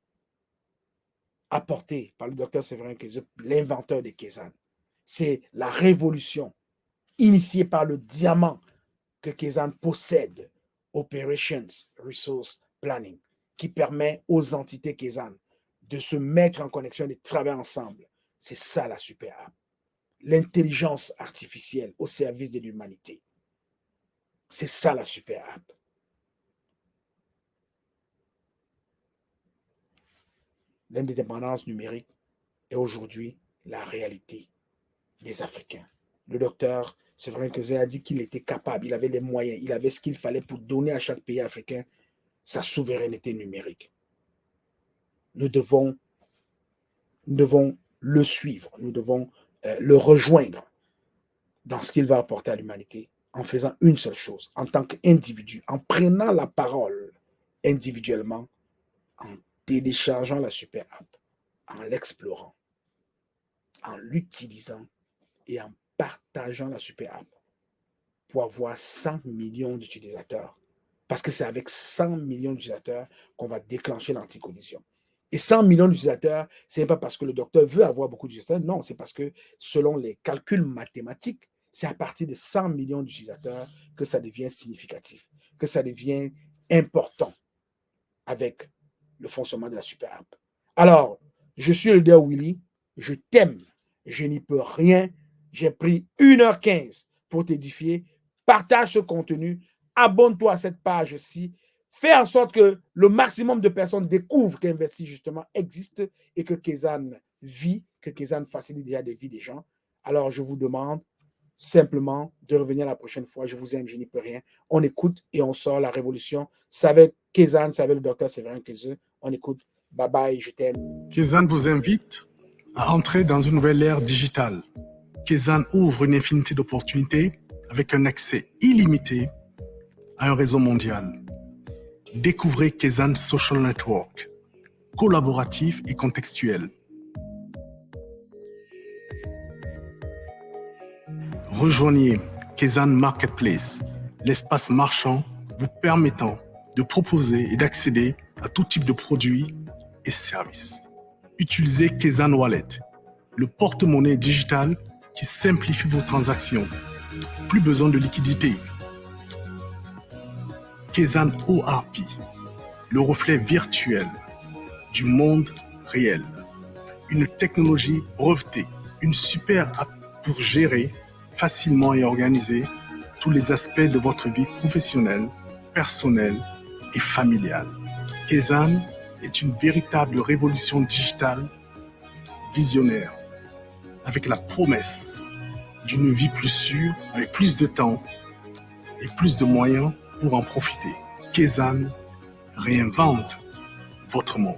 apportée par le docteur Séverin Kezeu, l'inventeur de Kezan. C'est la révolution initiée par le diamant que Kezan possède, Operations Resource Planning, qui permet aux entités Kezan de se mettre en connexion et de travailler ensemble. C'est ça la super app. L'intelligence artificielle au service de l'humanité. C'est ça la super app. L'indépendance numérique est aujourd'hui la réalité des Africains. Le docteur Séverin Kezeu a dit qu'il était capable, il avait les moyens, il avait ce qu'il fallait pour donner à chaque pays africain sa souveraineté numérique. Nous devons le suivre, nous devons le rejoindre dans ce qu'il va apporter à l'humanité en faisant une seule chose, en tant qu'individu, en prenant la parole individuellement, en téléchargeant la super app, en l'explorant, en l'utilisant et en partageant la super app pour avoir 100 millions d'utilisateurs. Parce que c'est avec 100 millions d'utilisateurs qu'on va déclencher l'anticollision. Et 100 millions d'utilisateurs, ce n'est pas parce que le docteur veut avoir beaucoup d'utilisateurs, non, c'est parce que selon les calculs mathématiques, c'est à partir de 100 millions d'utilisateurs que ça devient significatif, que ça devient important avec le fonctionnement de la super app. Alors, je suis le leader Willy, je t'aime, je n'y peux rien, j'ai pris 1h15 pour t'édifier, partage ce contenu, abonne-toi à cette page-ci, fais en sorte que le maximum de personnes découvrent qu'Investi justement existe et que Kezan vit, que Kezan facilite déjà des vies des gens. Alors, je vous demande simplement de revenir la prochaine fois. Je vous aime, je n'y peux rien. On écoute et on sort la révolution. Ça avec Kezan, ça avec le docteur Séverin Kezeu. On écoute. Bye bye, je t'aime. Kezan vous invite à entrer dans une nouvelle ère digitale. Kezan ouvre une infinité d'opportunités avec un accès illimité à un réseau mondial. Découvrez Kezan Social Network, collaboratif et contextuel. Rejoignez Kezan Marketplace, l'espace marchand vous permettant de proposer et d'accéder à tout type de produits et services. Utilisez Kezan Wallet, le porte-monnaie digital qui simplifie vos transactions. Plus besoin de liquidité. Kezan ORP, le reflet virtuel du monde réel. Une technologie brevetée, une super app pour gérer facilement et organiser tous les aspects de votre vie professionnelle, personnelle et familiale. Kezan est une véritable révolution digitale visionnaire, avec la promesse d'une vie plus sûre, avec plus de temps et plus de moyens pour en profiter. Kezan réinvente votre monde.